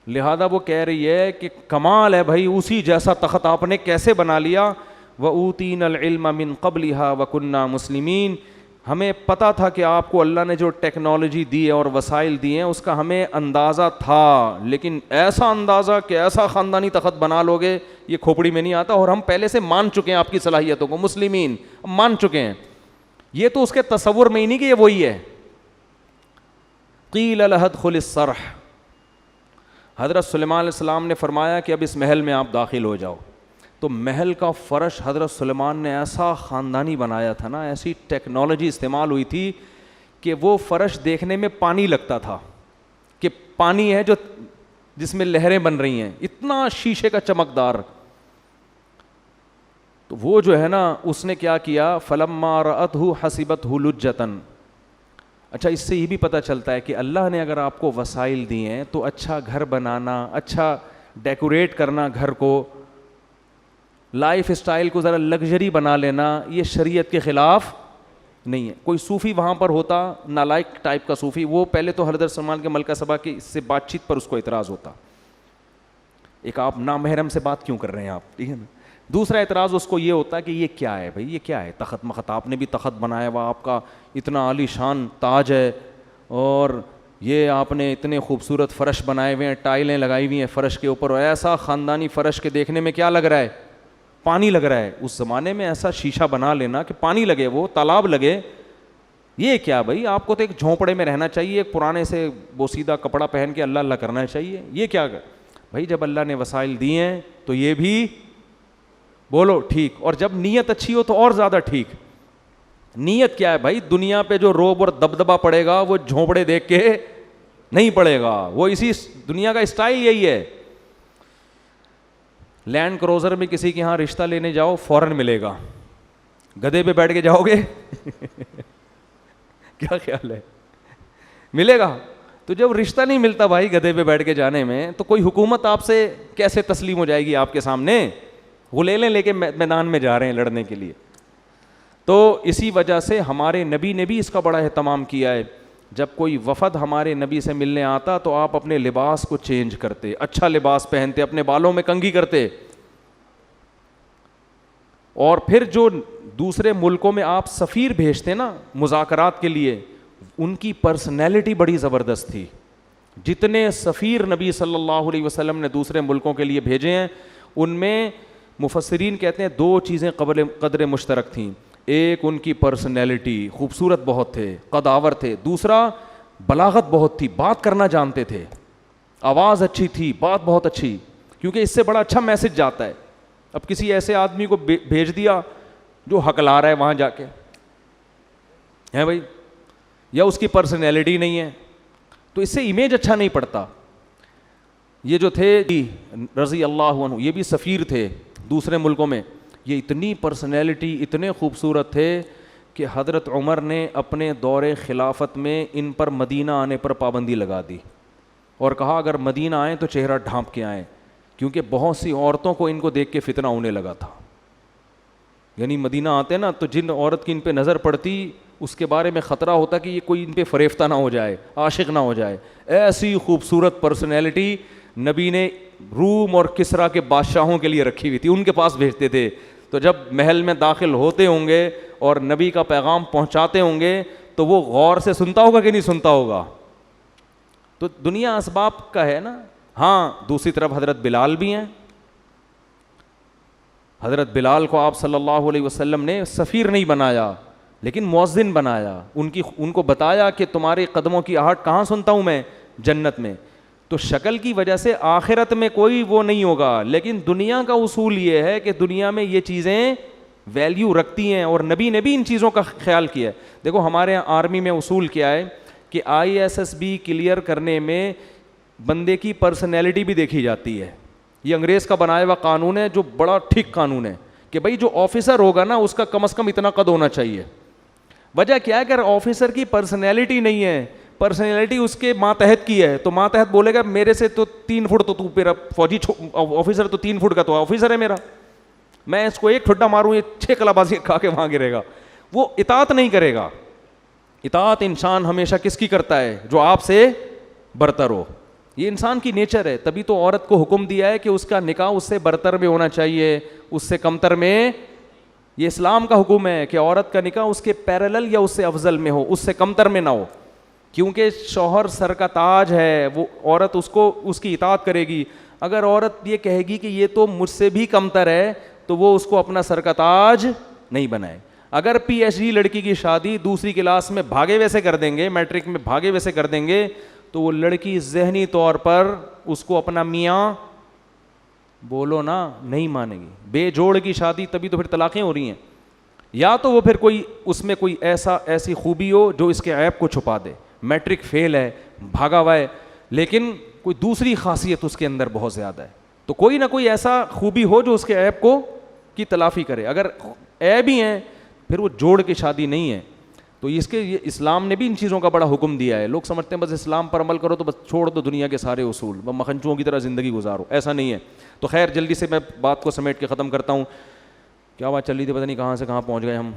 لہذا وہ کہہ رہی ہے کہ کمال ہے بھائی, اسی جیسا تخت آپ نے کیسے بنا لیا. وَأُوتِينَا الْعِلْمَ مِنْ قَبْلِهَا وَكُنَّا مُسْلِمِينَ, ہمیں پتہ تھا کہ آپ کو اللہ نے جو ٹیکنالوجی دی ہے اور وسائل دیے ہیں اس کا ہمیں اندازہ تھا, لیکن ایسا اندازہ کہ ایسا خاندانی تخت بنا لو گے یہ کھوپڑی میں نہیں آتا, اور ہم پہلے سے مان چکے ہیں آپ کی صلاحیتوں کو, مسلمین مان چکے ہیں. یہ تو اس کے تصور میں ہی نہیں کہ یہ وہی ہے. قیل لها ادخل الصرح, حضرت سلیمان علیہ السلام نے فرمایا کہ اب اس محل میں آپ داخل ہو جاؤ. تو محل کا فرش حضرت سلیمان نے ایسا خاندانی بنایا تھا نا, ایسی ٹیکنالوجی استعمال ہوئی تھی کہ وہ فرش دیکھنے میں پانی لگتا تھا کہ پانی ہے جو جس میں لہریں بن رہی ہیں, اتنا شیشے کا چمکدار. تو وہ جو ہے نا اس نے کیا کیا, فلما رأتہ حسبتہ لجۃ. اچھا, اس سے یہ بھی پتہ چلتا ہے کہ اللہ نے اگر آپ کو وسائل دیے ہیں تو اچھا گھر بنانا, اچھا ڈیکوریٹ کرنا گھر کو, لائف اسٹائل کو ذرا لگژری بنا لینا, یہ شریعت کے خلاف نہیں ہے. کوئی صوفی وہاں پر ہوتا, نالائق ٹائپ کا صوفی, وہ پہلے تو حضرت سلمان کے ملکہ سبا کی اس سے بات چیت پر اس کو اعتراض ہوتا, ایک آپ نامحرم سے بات کیوں کر رہے ہیں آپ, ٹھیک ہے نا. دوسرا اعتراض اس کو یہ ہوتا ہے کہ یہ کیا ہے بھائی, یہ کیا ہے تخت مخت, آپ نے بھی تخت بنایا ہوا, آپ کا اتنا عالی شان تاج ہے, اور یہ آپ نے اتنے خوبصورت فرش بنائے ہوئے ہیں, ٹائلیں لگائی ہوئی ہیں فرش کے اوپر, اور ایسا خاندانی فرش کے دیکھنے میں کیا لگ رہا ہے, پانی لگ رہا ہے. اس زمانے میں ایسا شیشہ بنا لینا کہ پانی لگے, وہ تالاب لگے, یہ کیا بھائی, آپ کو تو ایک جھونپڑے میں رہنا چاہیے, ایک پرانے سے بوسیدہ کپڑا پہن کے اللہ اللہ کرنا چاہیے, یہ کیا بھائی. جب اللہ نے وسائل دیے ہیں تو یہ بھی بولو ٹھیک, اور جب نیت اچھی ہو تو اور زیادہ ٹھیک. نیت کیا ہے بھائی, دنیا پہ جو روب اور دبدبا پڑے گا وہ جھونپڑے دیکھ کے نہیں پڑے گا, وہ اسی دنیا کا اسٹائل یہی ہے. لینڈ کروزر میں کسی کے یہاں رشتہ لینے جاؤ فوراً ملے گا, گدھے پہ بیٹھ کے جاؤ گے کیا خیال ہے, ملے گا. تو جب رشتہ نہیں ملتا بھائی گدھے پہ بیٹھ کے جانے میں, تو کوئی حکومت آپ سے کیسے تسلیم ہو جائے گی آپ کے سامنے, غلیلیں لے کے میدان میں جا رہے ہیں لڑنے کے لیے. تو اسی وجہ سے ہمارے نبی نے بھی اس کا بڑا اہتمام کیا ہے. جب کوئی وفد ہمارے نبی سے ملنے آتا تو آپ اپنے لباس کو چینج کرتے, اچھا لباس پہنتے, اپنے بالوں میں کنگھی کرتے, اور پھر جو دوسرے ملکوں میں آپ سفیر بھیجتے نا مذاکرات کے لیے, ان کی پرسنالٹی بڑی زبردست تھی. جتنے سفیر نبی صلی اللہ علیہ وسلم نے دوسرے ملکوں کے لیے بھیجے ہیں, ان میں مفسرین کہتے ہیں دو چیزیں قدر مشترک تھیں. ایک ان کی پرسنالٹی, خوبصورت بہت تھے, قداور تھے. دوسرا بلاغت بہت تھی, بات کرنا جانتے تھے, آواز اچھی تھی, بات بہت اچھی, کیونکہ اس سے بڑا اچھا میسج جاتا ہے. اب کسی ایسے آدمی کو بھیج دیا جو ہکلا رہا ہے وہاں جا کے, ہے بھائی, یا اس کی پرسنالٹی نہیں ہے, تو اس سے امیج اچھا نہیں پڑتا. یہ جو تھے رضی اللہ عنہ, یہ بھی سفیر تھے دوسرے ملکوں میں, یہ اتنی پرسنالٹی, اتنے خوبصورت تھے کہ حضرت عمر نے اپنے دور خلافت میں ان پر مدینہ آنے پر پابندی لگا دی, اور کہا اگر مدینہ آئیں تو چہرہ ڈھانپ کے آئیں, کیونکہ بہت سی عورتوں کو ان کو دیکھ کے فتنہ ہونے لگا تھا. یعنی مدینہ آتے نا تو جن عورت کی ان پہ نظر پڑتی اس کے بارے میں خطرہ ہوتا کہ یہ کوئی ان پہ فریفتہ نہ ہو جائے, عاشق نہ ہو جائے. ایسی خوبصورت پرسنالٹی نبی نے روم اور کسرا کے بادشاہوں کے لیے رکھی ہوئی تھی, ان کے پاس بھیجتے تھے. تو جب محل میں داخل ہوتے ہوں گے اور نبی کا پیغام پہنچاتے ہوں گے تو وہ غور سے سنتا ہوگا کہ نہیں سنتا ہوگا. تو دنیا اسباب کا ہے نا. ہاں, دوسری طرف حضرت بلال بھی ہیں. حضرت بلال کو آپ صلی اللہ علیہ وسلم نے سفیر نہیں بنایا لیکن مؤذن بنایا, ان کو بتایا کہ تمہارے قدموں کی آہٹ کہاں سنتا ہوں میں, جنت میں. تو شکل کی وجہ سے آخرت میں کوئی وہ نہیں ہوگا, لیکن دنیا کا اصول یہ ہے کہ دنیا میں یہ چیزیں ویلیو رکھتی ہیں, اور نبی نے بھی ان چیزوں کا خیال کیا ہے. دیکھو ہمارے یہاں آرمی میں اصول کیا ہے کہ ISSB کلیئر کرنے میں بندے کی پرسنالٹی بھی دیکھی جاتی ہے. یہ انگریز کا بنایا ہوا قانون ہے جو بڑا ٹھیک قانون ہے کہ بھائی جو آفیسر ہوگا نا اس کا کم از کم اتنا قد ہونا چاہیے. وجہ کیا ہے؟ اگر آفیسر کی پرسنالٹی نہیں ہے، پرسنالٹی اس کے ماتحت کی ہے، تو ماتحت بولے گا میرے سے تو 3 فٹ تو میرا فوجی آفیسر تو 3 فٹ کا تو آفیسر ہے میرا، میں اس کو ایک ٹھڈا ماروں یہ 6 کلابازی کھا کے وہاں گرے گا. وہ اطاعت نہیں کرے گا. اطاعت انسان ہمیشہ کس کی کرتا ہے؟ جو آپ سے برتر ہو. یہ انسان کی نیچر ہے. تبھی تو عورت کو حکم دیا ہے کہ اس کا نکاح اس سے برتر میں ہونا چاہیے، اس سے کمتر میں. یہ اسلام کا حکم ہے کہ عورت کا نکاح اس کے پیرلل یا اس سے افضل میں ہو، اس سے کمتر میں نہ ہو. کیونکہ شوہر سر کا تاج ہے، وہ عورت اس کو اس کی اطاعت کرے گی. اگر عورت یہ کہے گی کہ یہ تو مجھ سے بھی کمتر ہے، تو وہ اس کو اپنا سر کا تاج نہیں بنائے. اگر پی ایچ ڈی لڑکی کی شادی دوسری کلاس میں بھاگے ویسے کر دیں گے، میٹرک میں بھاگے ویسے کر دیں گے، تو وہ لڑکی ذہنی طور پر اس کو اپنا میاں بولو نا نہیں مانے گی. بے جوڑ کی شادی، تبھی تو پھر طلاقیں ہو رہی ہیں. یا تو وہ پھر کوئی اس میں کوئی ایسی خوبی ہو جو اس کے عیب کو چھپا دے. میٹرک فیل ہے، بھاگا ہوا ہے، لیکن کوئی دوسری خاصیت اس کے اندر بہت زیادہ ہے، تو کوئی نہ کوئی ایسا خوبی ہو جو اس کے عیب کو کی تلافی کرے. اگر عیب ہی ہیں پھر وہ جوڑ کی شادی نہیں ہے. تو اس کے یہ اسلام نے بھی ان چیزوں کا بڑا حکم دیا ہے. لوگ سمجھتے ہیں بس اسلام پر عمل کرو تو بس چھوڑ دو دنیا کے سارے اصول، بس مکھنچوؤں کی طرح زندگی گزارو. ایسا نہیں ہے. تو خیر جلدی سے میں بات کو سمیٹ کے ختم کرتا ہوں. کیا بات چل رہی تھی، پتہ نہیں کہاں سے کہاں پہنچ گئے ہم.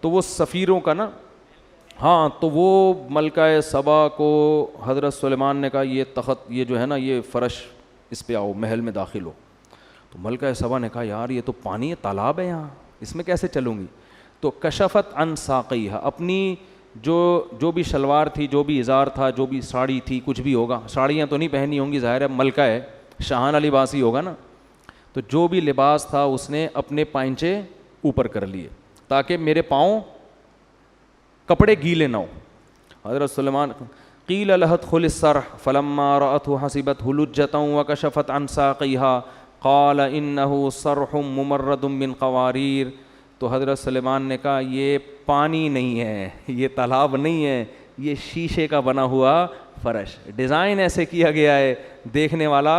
تو وہ سفیروں کا نا، ہاں، تو وہ ملکہ سبا کو حضرت سلیمان نے کہا یہ تخت، یہ جو ہے نا یہ فرش، اس پہ آؤ، محل میں داخل ہو. تو ملکہ سبا نے کہا یار یہ تو پانی ہے، تالاب ہے یہاں، اس میں کیسے چلوں گی. تو کشفت عن ساقیہا، اپنی جو بھی شلوار تھی، جو بھی ازار تھا، جو بھی ساڑی تھی، کچھ بھی ہوگا، ساڑیاں تو نہیں پہنی ہوں گی، ظاہر ہے ملکہ ہے، شاہانہ لباس ہی ہوگا نا. تو جو بھی لباس تھا اس نے اپنے پائنچے اوپر کر لیے تاکہ میرے پاؤں کپڑے گیلے نہ ہو. حضرت سلیمان قیل لها ادخل الصرح فلما رأته حسبته لجة وكشفت عن ساقيها قال انه صرح ممرد من قوارير. تو حضرت سلیمان نے کہا یہ پانی نہیں ہے، یہ تالاب نہیں ہے، یہ شیشے کا بنا ہوا فرش، ڈیزائن ایسے کیا گیا ہے دیکھنے والا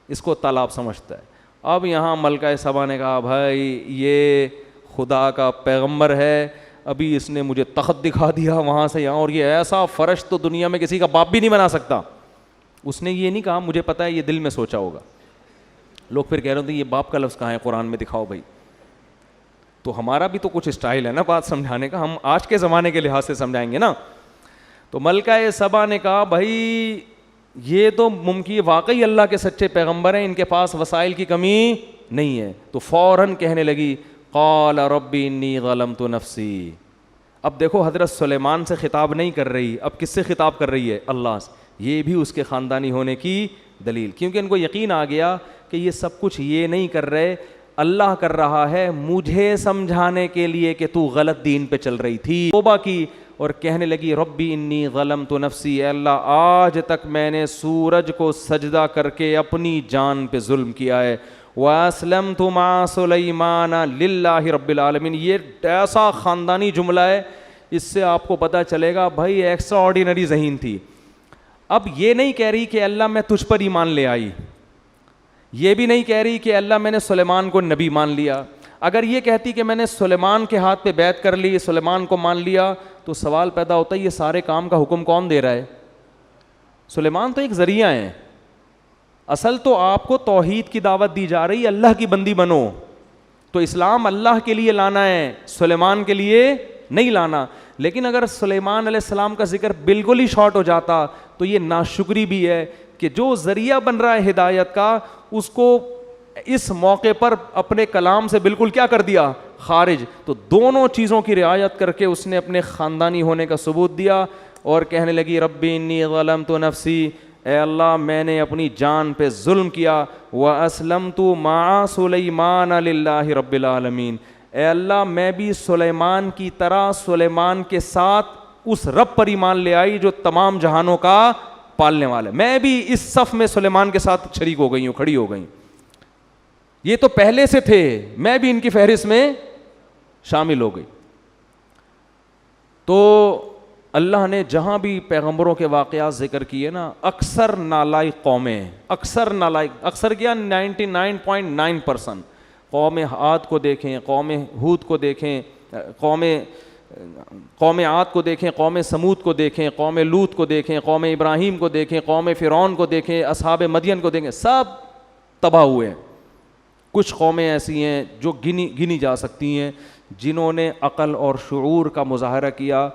اس کو تالاب سمجھتا ہے. اب یہاں ملکہ سبا نے کہا بھائی یہ خدا کا پیغمبر ہے، ابھی اس نے مجھے تخت دکھا دیا وہاں سے یہاں، اور یہ ایسا فرش تو دنیا میں کسی کا باپ بھی نہیں بنا سکتا. اس نے یہ نہیں کہا مجھے پتا ہے، یہ دل میں سوچا ہوگا. لوگ پھر کہہ رہے ہوتے ہیں یہ باپ کا لفظ کہاں ہے قرآن میں، دکھاؤ بھائی. تو ہمارا بھی تو کچھ اسٹائل ہے نا بات سمجھانے کا، ہم آج کے زمانے کے لحاظ سے سمجھائیں گے نا. تو ملکہ سبا نے کہا بھائی یہ تو ممکن واقعی اللہ کے سچے پیغمبر ہیں، ان کے پاس وسائل کی کمی نہیں ہے. تو فوراً کہنے لگی قال ربی انی ظلمت نفسی. اب دیکھو حضرت سلیمان سے خطاب نہیں کر رہی، اب کس سے خطاب کر رہی ہے؟ اللہ سے. یہ بھی اس کے خاندانی ہونے کی دلیل، کیونکہ ان کو یقین آ گیا کہ یہ سب کچھ یہ نہیں کر رہے، اللہ کر رہا ہے مجھے سمجھانے کے لیے کہ تو غلط دین پہ چل رہی تھی. توبہ کی اور کہنے لگی ربی انی ظلمت نفسی، اے اللہ آج تک میں نے سورج کو سجدہ کر کے اپنی جان پہ ظلم کیا ہے. وَأَسْلَمْتُ مَعَ سُلَيْمَانَ لِلَّهِ رَبِّ الْعَالَمِينَ. یہ ایسا خاندانی جملہ ہے، اس سے آپ کو پتہ چلے گا بھائی ایکسٹرا آرڈینری ذہین تھی. اب یہ نہیں کہہ رہی کہ اللہ میں تجھ پر ایمان لے آئی، یہ بھی نہیں کہہ رہی کہ اللہ میں نے سلیمان کو نبی مان لیا. اگر یہ کہتی کہ میں نے سلیمان کے ہاتھ پہ بیعت کر لی، سلیمان کو مان لیا، تو سوال پیدا ہوتا ہے یہ سارے کام کا حکم کون دے رہا ہے؟ سلیمان تو ایک ذریعہ ہیں. اصل تو آپ کو توحید کی دعوت دی جا رہی ہے، اللہ کی بندی بنو. تو اسلام اللہ کے لیے لانا ہے، سلیمان کے لیے نہیں لانا. لیکن اگر سلیمان علیہ السلام کا ذکر بالکل ہی شارٹ ہو جاتا تو یہ ناشکری بھی ہے کہ جو ذریعہ بن رہا ہے ہدایت کا، اس کو اس موقع پر اپنے کلام سے بالکل کیا کر دیا؟ خارج. تو دونوں چیزوں کی رعایت کر کے اس نے اپنے خاندانی ہونے کا ثبوت دیا اور کہنے لگی ربی انی ظلمت نفسی، اے اللہ میں نے اپنی جان پہ ظلم کیا. وَأَسْلَمْتُ مَعَ سُلَيْمَانَ لِلَّهِ رَبِّ الْعَالَمِينَ. اے اللہ میں بھی سلیمان کی طرح سلیمان کے ساتھ اس رب پر ایمان لے آئی جو تمام جہانوں کا پالنے والا ہے. میں بھی اس صف میں سلیمان کے ساتھ شریک ہو گئی ہوں، کھڑی ہو گئی. یہ تو پہلے سے تھے، میں بھی ان کی فہرست میں شامل ہو گئی. تو اللہ نے جہاں بھی پیغمبروں کے واقعات ذکر کیے نا، اکثر نالائق قومیں، اکثر کیا 99.9%. قوم عاد کو دیکھیں، قوم ہود کو دیکھیں، قوم قوم عاد کو دیکھیں، قوم سمود کو دیکھیں، قوم لوط کو دیکھیں، قوم ابراہیم کو دیکھیں، قوم فرعون کو دیکھیں، اصحاب مدین کو دیکھیں، سب تباہ ہوئے ہیں۔ کچھ قومیں ایسی ہیں جو گنی جا سکتی ہیں جنہوں نے عقل اور شعور کا مظاہرہ کیا،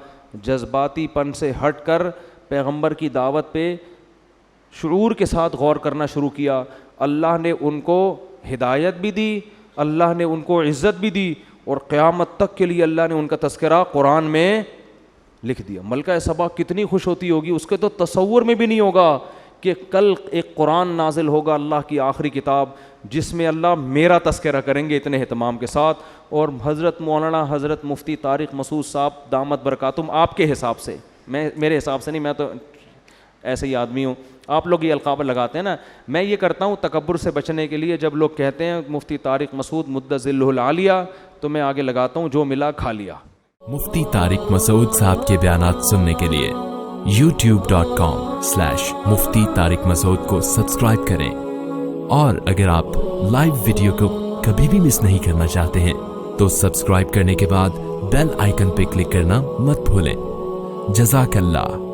جذباتی پن سے ہٹ کر پیغمبر کی دعوت پہ شعور کے ساتھ غور کرنا شروع کیا۔ اللہ نے ان کو ہدایت بھی دی، اللہ نے ان کو عزت بھی دی، اور قیامت تک کے لیے اللہ نے ان کا تذکرہ قرآن میں لکھ دیا۔ ملکہ سبا کتنی خوش ہوتی ہوگی، اس کے تو تصور میں بھی نہیں ہوگا کہ کل ایک قرآن نازل ہوگا، اللہ کی آخری کتاب، جس میں اللہ میرا تذکرہ کریں گے اتنے اہتمام کے ساتھ۔ اور حضرت مولانا حضرت مفتی طارق مسعود صاحب دامت برکاتہم، آپ کے حساب سے، میرے حساب سے نہیں، میں تو ایسے ہی آدمی ہوں، آپ لوگ یہ القاب لگاتے ہیں نا، میں یہ کرتا ہوں تکبر سے بچنے کے لیے، جب لوگ کہتے ہیں مفتی طارق مسعود مد ظلہ العالیہ، تو میں آگے لگاتا ہوں جو ملا کھا لیا۔ مفتی طارق مسعود صاحب کے بیانات سننے کے لیے youtube.com/مفتی طارق مسعود کو سبسکرائب کریں، اور اگر آپ لائیو ویڈیو کو کبھی بھی مس نہیں کرنا چاہتے ہیں تو سبسکرائب کرنے کے بعد بیل آئیکن پہ کلک کرنا مت بھولیں۔ جزاک اللہ۔